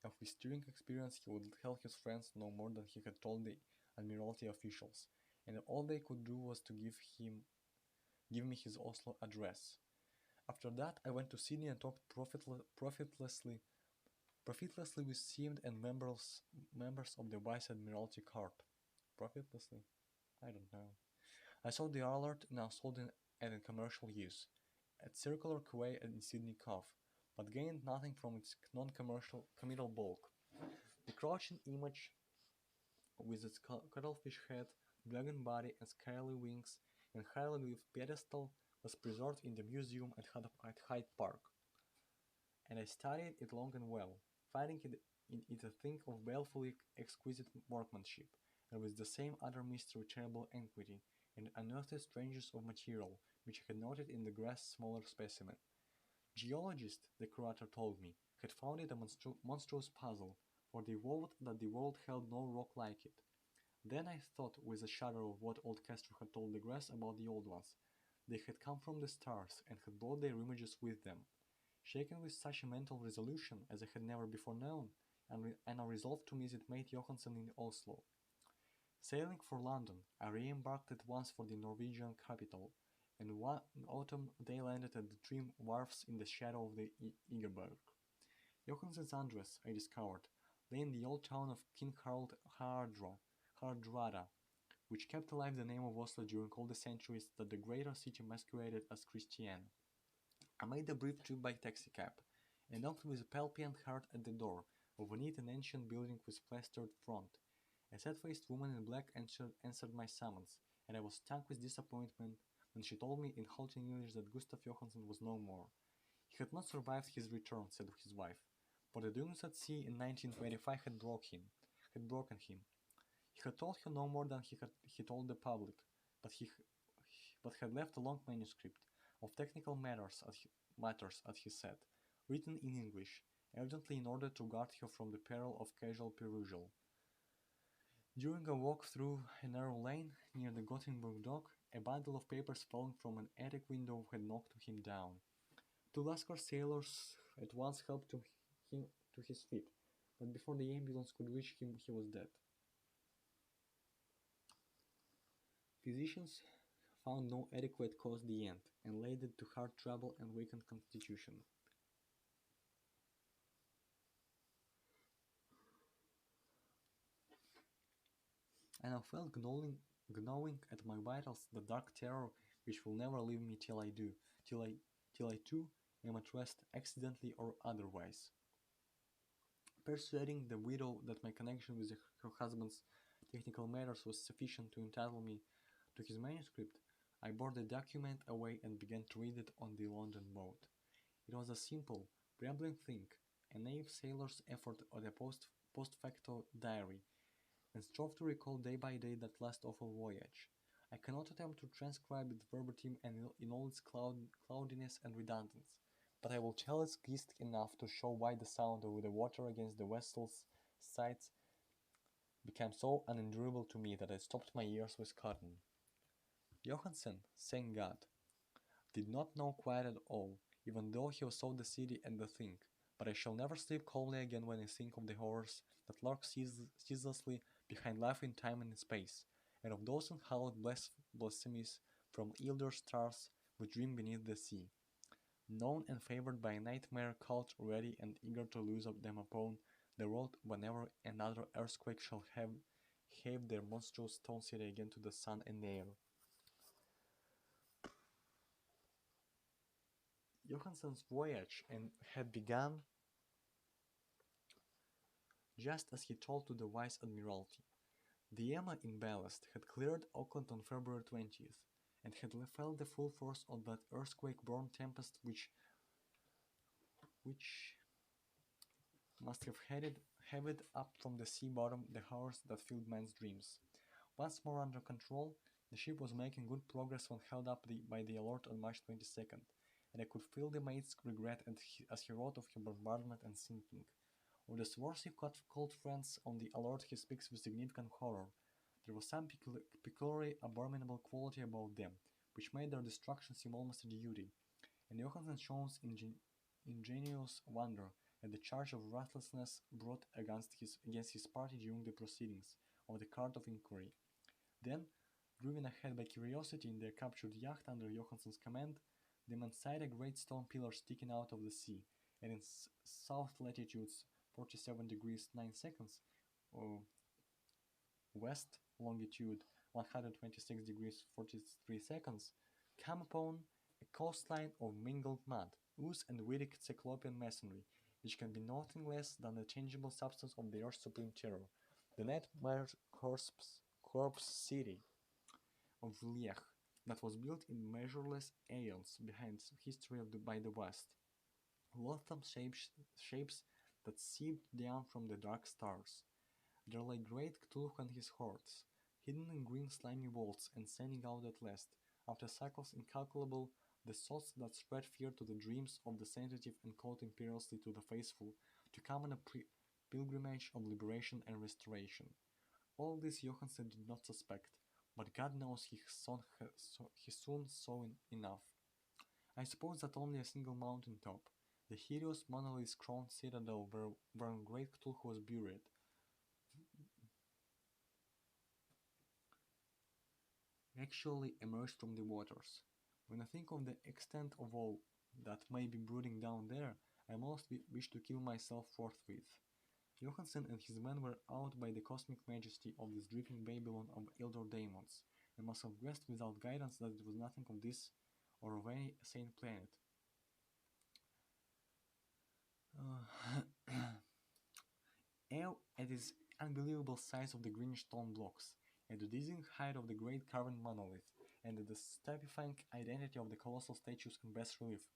Of his steering experience, he would tell his friends no more than he had told the Admiralty officials, and all they could do was to give me his Oslo address. After that, I went to Sydney and talked profitlessly with Seamed and members of the Vice Admiralty Court. Profitlessly? I don't know. I saw the alert now sold and in commercial use at Circular Quay in Sydney Cove, but gained nothing from its non-commercial committal bulk. The crouching image with its cuttlefish head, dragon body, and scaly wings, and hieroglyph pedestal was preserved in the museum at Hyde Park, and I studied it long and well, finding in it a thing of balefully exquisite workmanship, and with the same other mystery terrible antiquity, and unearthed strangeness of material, which I had noted in the grass smaller specimen. Geologists, the curator told me, had found it a monstrous puzzle, for they vowed that the world held no rock like it. Then I thought with a shudder of what old Castro had told the grass about the old ones. They had come from the stars, and had brought their images with them. Shaken with such a mental resolution as I had never before known, and I resolved to visit mate Johansen in Oslo. Sailing for London, I re-embarked at once for the Norwegian capital, and one autumn day landed at the trim wharfs in the shadow of the Egerberg. Johansen's address, I discovered, lay in the old town of King Harald Hardrada, which kept alive the name of Oslo during all the centuries that the greater city masqueraded as Christian. I made a brief trip by taxicab, and knocked with a palpitant heart at the door of a neat and ancient building with plastered front. A sad-faced woman in black answered my summons, and I was stung with disappointment when she told me in halting English that Gustav Johansen was no more. He had not survived his return, said his wife, for the doings at sea in 1925 had broken him. He had told her no more than he told the public, but but had left a long manuscript of technical matters, as he said, written in English, evidently in order to guard her from the peril of casual perusal. During a walk through a narrow lane near the Gothenburg dock, a bundle of papers falling from an attic window had knocked him down. Two Lascar sailors at once helped him to his feet, but before the ambulance could reach him, he was dead. Physicians found no adequate cause the end, and laid it to heart trouble and weakened constitution. And I felt gnawing at my vitals the dark terror which will never leave me till I too am at rest, accidentally or otherwise. Persuading the widow that my connection with her husband's technical matters was sufficient to entitle me to his manuscript, I bore the document away and began to read it on the London boat. It was a simple, rambling thing, a naive sailor's effort at a post facto diary, and strove to recall day by day that last awful voyage. I cannot attempt to transcribe it verbatim and in all its cloudiness and redundance, but I will tell it gist enough to show why the sound of the water against the vessel's sides became so unendurable to me that I stopped my ears with cotton. Johansen, thank God, did not know quite at all, even though he saw the city and the thing. But I shall never sleep calmly again when I think of the horrors that lurk ceaselessly behind life in time and in space, and of those unhallowed blasphemies from elder stars which dream beneath the sea, known and favored by a nightmare cult ready and eager to loose them upon the world whenever another earthquake shall have heaved their monstrous stone city again to the sun and air. Johansen's voyage had begun just as he told to the Vice Admiralty. The Emma in ballast had cleared Auckland on February 20th, and had felt the full force of that earthquake-born tempest which must have heaved up from the sea bottom the horrors that filled men's dreams. Once more under control, the ship was making good progress when held up by the alert on March 22nd, and I could feel the mate's regret as he wrote of her bombardment and sinking. Of the swarthy cold friends on the alert he speaks with significant horror. There was some peculiarly abominable quality about them, which made their destruction seem almost a duty, and Johansen shows ingenuous wonder at the charge of ruthlessness brought against his party during the proceedings of the Court of Inquiry. Then, driven ahead by curiosity in their captured yacht under Johansen's command, the men sight a great stone pillar sticking out of the sea, and in south latitudes 47 degrees 9 seconds, or west longitude 126 degrees 43 seconds, come upon a coastline of mingled mud, ooze, and weedy cyclopean masonry, which can be nothing less than the tangible substance of the earth's supreme terror, the nightmare corpse city of Liech that was built in measureless aeons behind history by the West. Loathsome shapes that seeped down from the dark stars. There lay great Cthulhu and his hordes, hidden in green slimy vaults and sending out at last, after cycles incalculable, the thoughts that spread fear to the dreams of the sensitive and called imperiously to the faithful to come on a pilgrimage of liberation and restoration. All this Johansen did not suspect, but God knows he soon saw enough. I suppose that only a single mountain top, the hideous monolith-crowned citadel where great Cthulhu was buried, actually emerged from the waters. When I think of the extent of all that may be brooding down there, I almost wish to kill myself forthwith. Johansen and his men were awed by the cosmic majesty of this dripping Babylon of elder daemons, and must have guessed without guidance that it was nothing of this or of any sane planet. At its unbelievable size of the green stone blocks, at the dizzying height of the great carven monolith, and at the stupefying identity of the colossal statues and reliefs,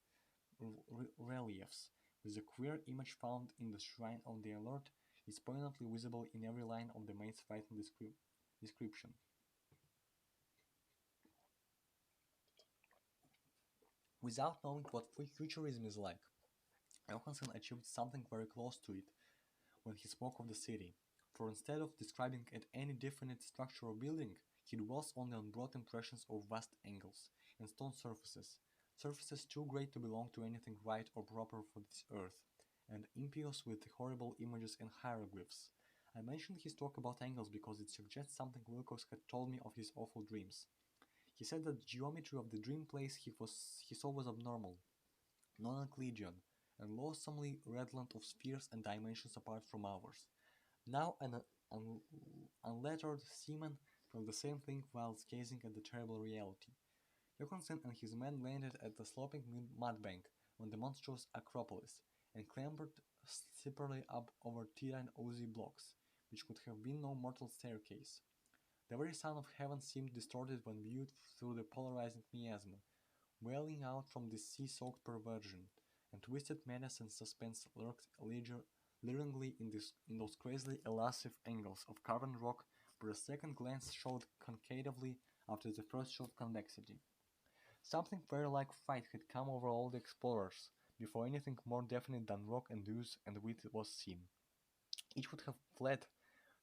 with the queer image found in the shrine of the alert is poignantly visible in every line of the mate's frightened description. Without knowing what futurism is like, Johansen achieved something very close to it when he spoke of the city, for instead of describing it any definite structure or building, he dwells only on broad impressions of vast angles and stone surfaces too great to belong to anything right or proper for this earth, and impious with horrible images and hieroglyphs. I mentioned his talk about angles because it suggests something Wilcox had told me of his awful dreams. He said that the geometry of the dream place he saw was abnormal, non-Euclidean, and loathsomely redolent of spheres and dimensions apart from ours. Now an unlettered seaman felt the same thing whilst gazing at the terrible reality. Johansen and his men landed at the sloping mud bank on the monstrous Acropolis, and clambered slippery up over tyrant oozy blocks, which could have been no mortal staircase. The very sun of heaven seemed distorted when viewed through the polarizing miasma, wailing out from this sea-soaked perversion, and twisted menace and suspense lurked leeringly in those crazily elusive angles of carven rock where a second glance showed concavely after the first showed convexity. Something very like fright had come over all the explorers before anything more definite than rock and ooze and wheat was seen. Each would have fled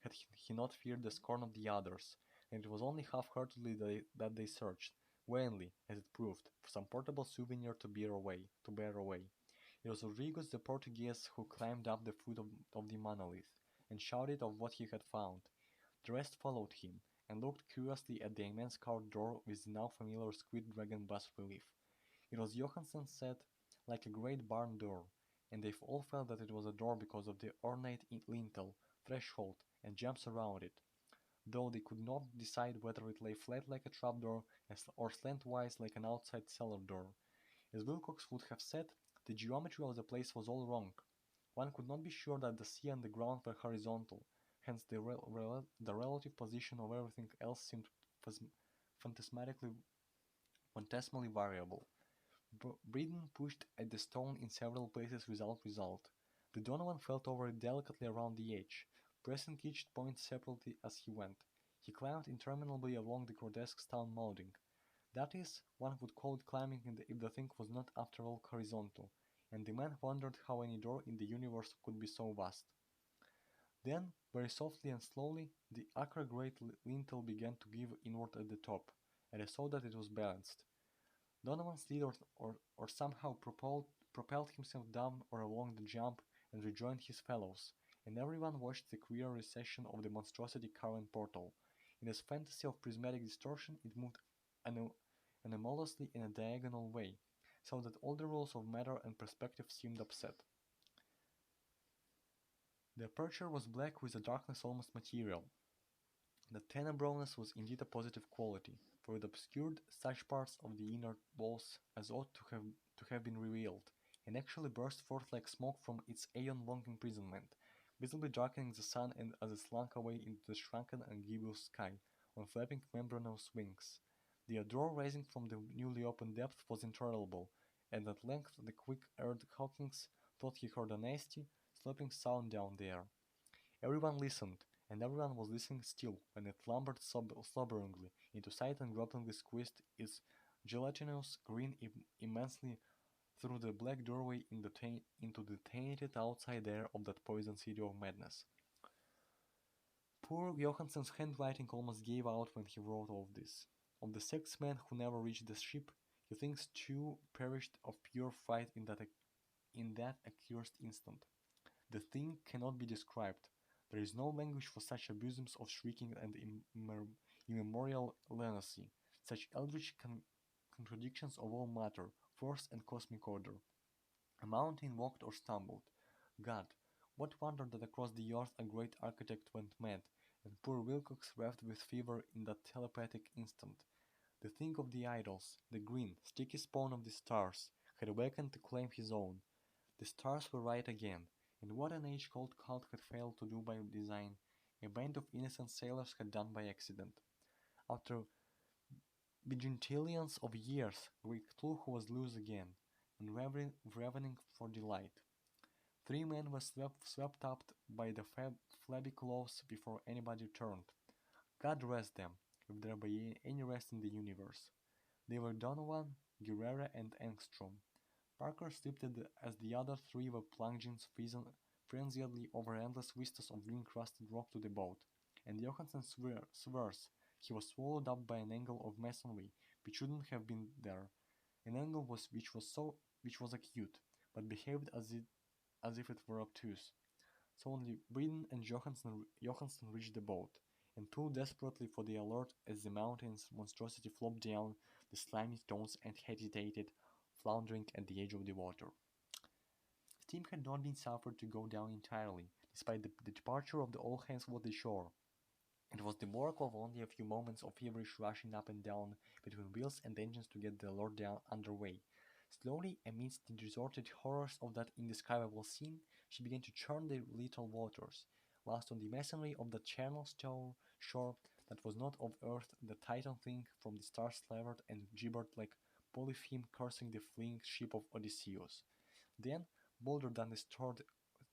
had he not feared the scorn of the others, and it was only half-heartedly that they searched, vainly, as it proved, for some portable souvenir to bear away. It was Rodriguez the Portuguese who climbed up the foot of the monolith, and shouted of what he had found. The rest followed him, and looked curiously at the immense carved door with the now familiar squid dragon bas-relief. It was, Johansen said, like a great barn door, and they all felt that it was a door because of the ornate lintel, threshold, and jumps around it, though they could not decide whether it lay flat like a trapdoor or slantwise like an outside cellar door. As Wilcox would have said, the geometry of the place was all wrong. One could not be sure that the sea and the ground were horizontal, hence the relative position of everything else seemed phantasmatically phantasmally variable. Breeden pushed at the stone in several places without result. The Donovan felt over it delicately around the edge, pressing each point separately as he went. He climbed interminably along the grotesque stone molding. That is, one would call it climbing if the thing was not after all horizontal, and the man wondered how any door in the universe could be so vast. Then, very softly and slowly, the acre great lintel began to give inward at the top, and I saw that it was balanced. Donovan slid or somehow propelled himself down or along the jump and rejoined his fellows, and everyone watched the queer recession of the monstrosity carven portal. In its fantasy of prismatic distortion, it moved ano- anomalously in a diagonal way, so that all the rules of matter and perspective seemed upset. The aperture was black with a darkness almost material. The tenebrownness was indeed a positive quality, for it obscured such parts of the inner walls as ought to have been revealed, and actually burst forth like smoke from its aeon-long imprisonment, visibly darkening the sun and as it slunk away into the shrunken and gibbous sky, on flapping membranous wings. The odor rising from the newly opened depth was intolerable, and at length the quick-eared Hawkins thought he heard a nasty, slapping sound down there. Everyone listened, and everyone was listening still when it lumbered slobberingly into sight and gropingly squeezed its gelatinous green immensely through the black doorway into the tainted outside air of that poison city of madness. Poor Johansen's handwriting almost gave out when he wrote all this. Of the 6 men who never reached the ship, he thinks 2 perished of pure fright in that accursed instant. The thing cannot be described. There is no language for such abysms of shrieking and immemorial lunacy, such eldritch contradictions of all matter, force, and cosmic order. A mountain walked or stumbled. God, what wonder that across the earth a great architect went mad, and poor Wilcox raved with fever in that telepathic instant. The thing of the idols, the green, sticky spawn of the stars, had awakened to claim his own. The stars were right again, and what an age-cold cult had failed to do by design, a band of innocent sailors had done by accident. After bajillions of years, Greek Cthulhu was loose again, and ravening for delight. 3 men were swept up by the flabby claws before anybody turned. God rest them, if there be any rest in the universe. They were Donovan, Guerrera, and Engstrom. Parker slipped as the other 3 were plunging frenziedly over endless vistas of green-crusted rock to the boat, and Johansen swears he was swallowed up by an angle of masonry which shouldn't have been there, an angle which was acute, but behaved as if it were obtuse. So only Breeden and Johansen reached the boat, and pulled desperately for the alert as the mountain's monstrosity flopped down the slimy stones and hesitated, floundering at the edge of the water. Steam had not been suffered to go down entirely, despite the departure of all hands for the shore. It was the work of only a few moments of feverish rushing up and down between wheels and engines to get the Lord down under way. Slowly, amidst the distorted horrors of that indescribable scene, she began to churn the little waters, whilst on the masonry of the channel shore that was not of earth the Titan thing from the stars slavered and gibbered like Polypheme cursing the fleeing ship of Odysseus. Then, bolder than the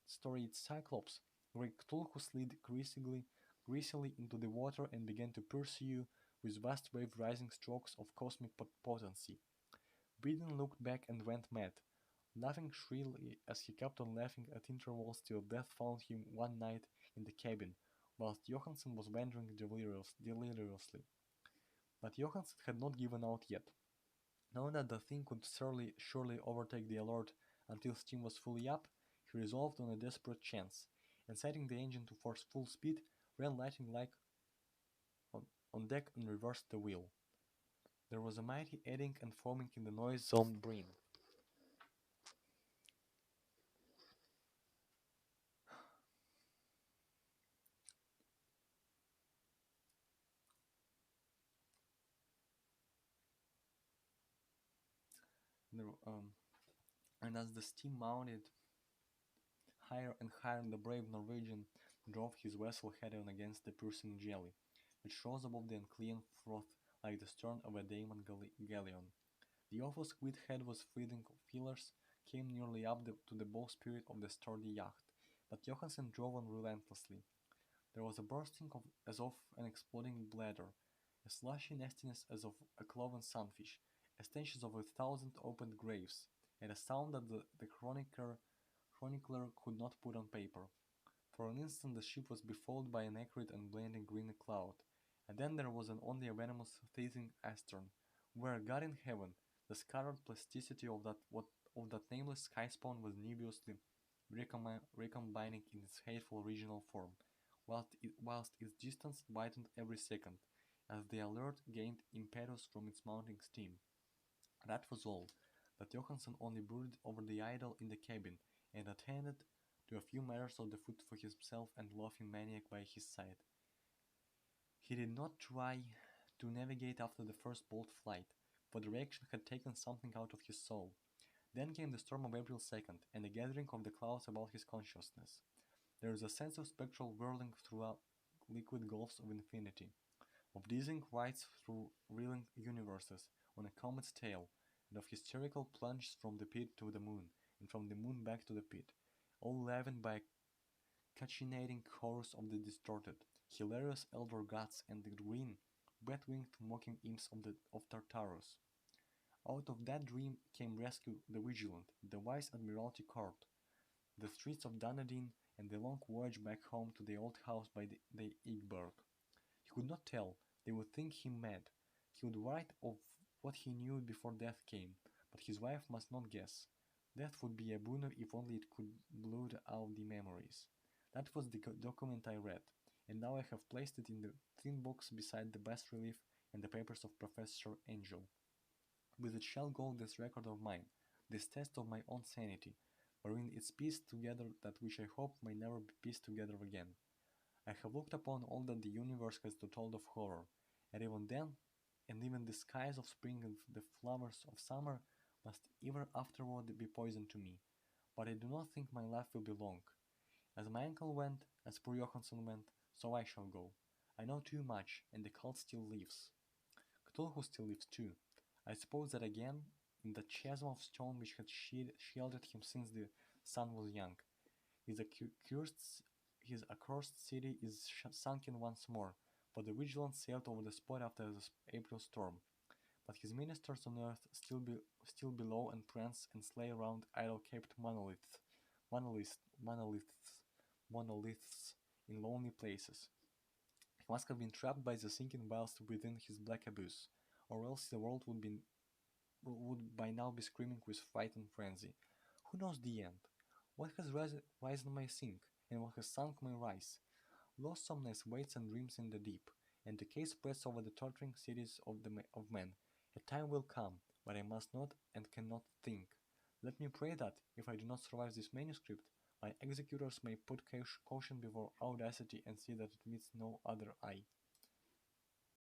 storied Cyclops, Great Cthulhu slid greasily into the water and began to pursue with vast wave-rising strokes of cosmic potency. Breeden looked back and went mad, laughing shrilly as he kept on laughing at intervals till death found him one night in the cabin, whilst Johansen was wandering deliriously. But Johansen had not given out yet. Knowing that the thing could surely overtake the Alert until steam was fully up, he resolved on a desperate chance, and setting the engine to force full speed, ran lightning like on deck and reversed the wheel. There was a mighty eddying and foaming in the noise-zoned brine. There, and as the steam mounted higher and higher, the brave Norwegian drove his vessel head-on against the piercing jelly, which rose above the unclean froth like the stern of a Damon galleon. The awful squid head was feeding feelers came nearly up to the bowsprit of the sturdy yacht, but Johansen drove on relentlessly. There was a bursting as of an exploding bladder, a slushy nastiness as of a cloven sunfish, a stench of 1,000 opened graves, and a sound that the chronicler could not put on paper. For an instant the ship was befouled by an acrid and blinding green cloud, and then there was only a venomous seething astern, where, God in heaven, the scarred plasticity of that nameless sky spawn was nebuliously recombining in its hateful original form, whilst its distance widened every second, as the alert gained impetus from its mounting steam. That was all, but Johansen only brooded over the idol in the cabin, and attended to a few matters of the foot for himself and laughing maniac by his side. He did not try to navigate after the first bold flight, for the reaction had taken something out of his soul. Then came the storm of April 2nd, and the gathering of the clouds about his consciousness. There is a sense of spectral whirling through liquid gulfs of infinity, of dizzying rides through reeling universes on a comet's tail, and of hysterical plunges from the pit to the moon, and from the moon back to the pit, all leavened by a cachinnating chorus of the distorted, hilarious elder gods and the green, bat-winged mocking imps of Tartarus. Out of that dream came rescue the vigilant, the wise Admiralty Court, the streets of Dunedin, and the long voyage back home to the old house by the Igberg. He could not tell. They would think him mad. He would write of what he knew before death came, but his wife must not guess. Death would be a boon if only it could blot out the memories. That was the document I read, and now I have placed it in the thin box beside the bas relief and the papers of Professor Angel. With it shall go this record of mine, this test of my own sanity, wherein it's pieced together that which I hope may never be pieced together again. I have looked upon all that the universe has to told of horror, and even then, and even the skies of spring and the flowers of summer must ever afterward be poison to me. But I do not think my life will be long. As my uncle went, as poor Johansson went, so I shall go. I know too much, and the cult still lives. Cthulhu still lives too. I suppose that again, in the chasm of stone which had shielded him since the sun was young, his accursed city is sunken once more, for the Vigilant sailed over the spot after the April storm. But his ministers on earth still below and prance and slay around idol-capped monoliths, monoliths in lonely places. He must have been trapped by the sinking whilst within his black abyss, or else the world would by now be screaming with fright and frenzy. Who knows the end? What has risen may sink, and what has sunk may rise. Lonesomeness waits and dreams in the deep, and decay spreads over the tottering cities of men. A time will come, but I must not and cannot think. Let me pray that, if I do not survive this manuscript, my executors may put caution before audacity and see that it meets no other eye.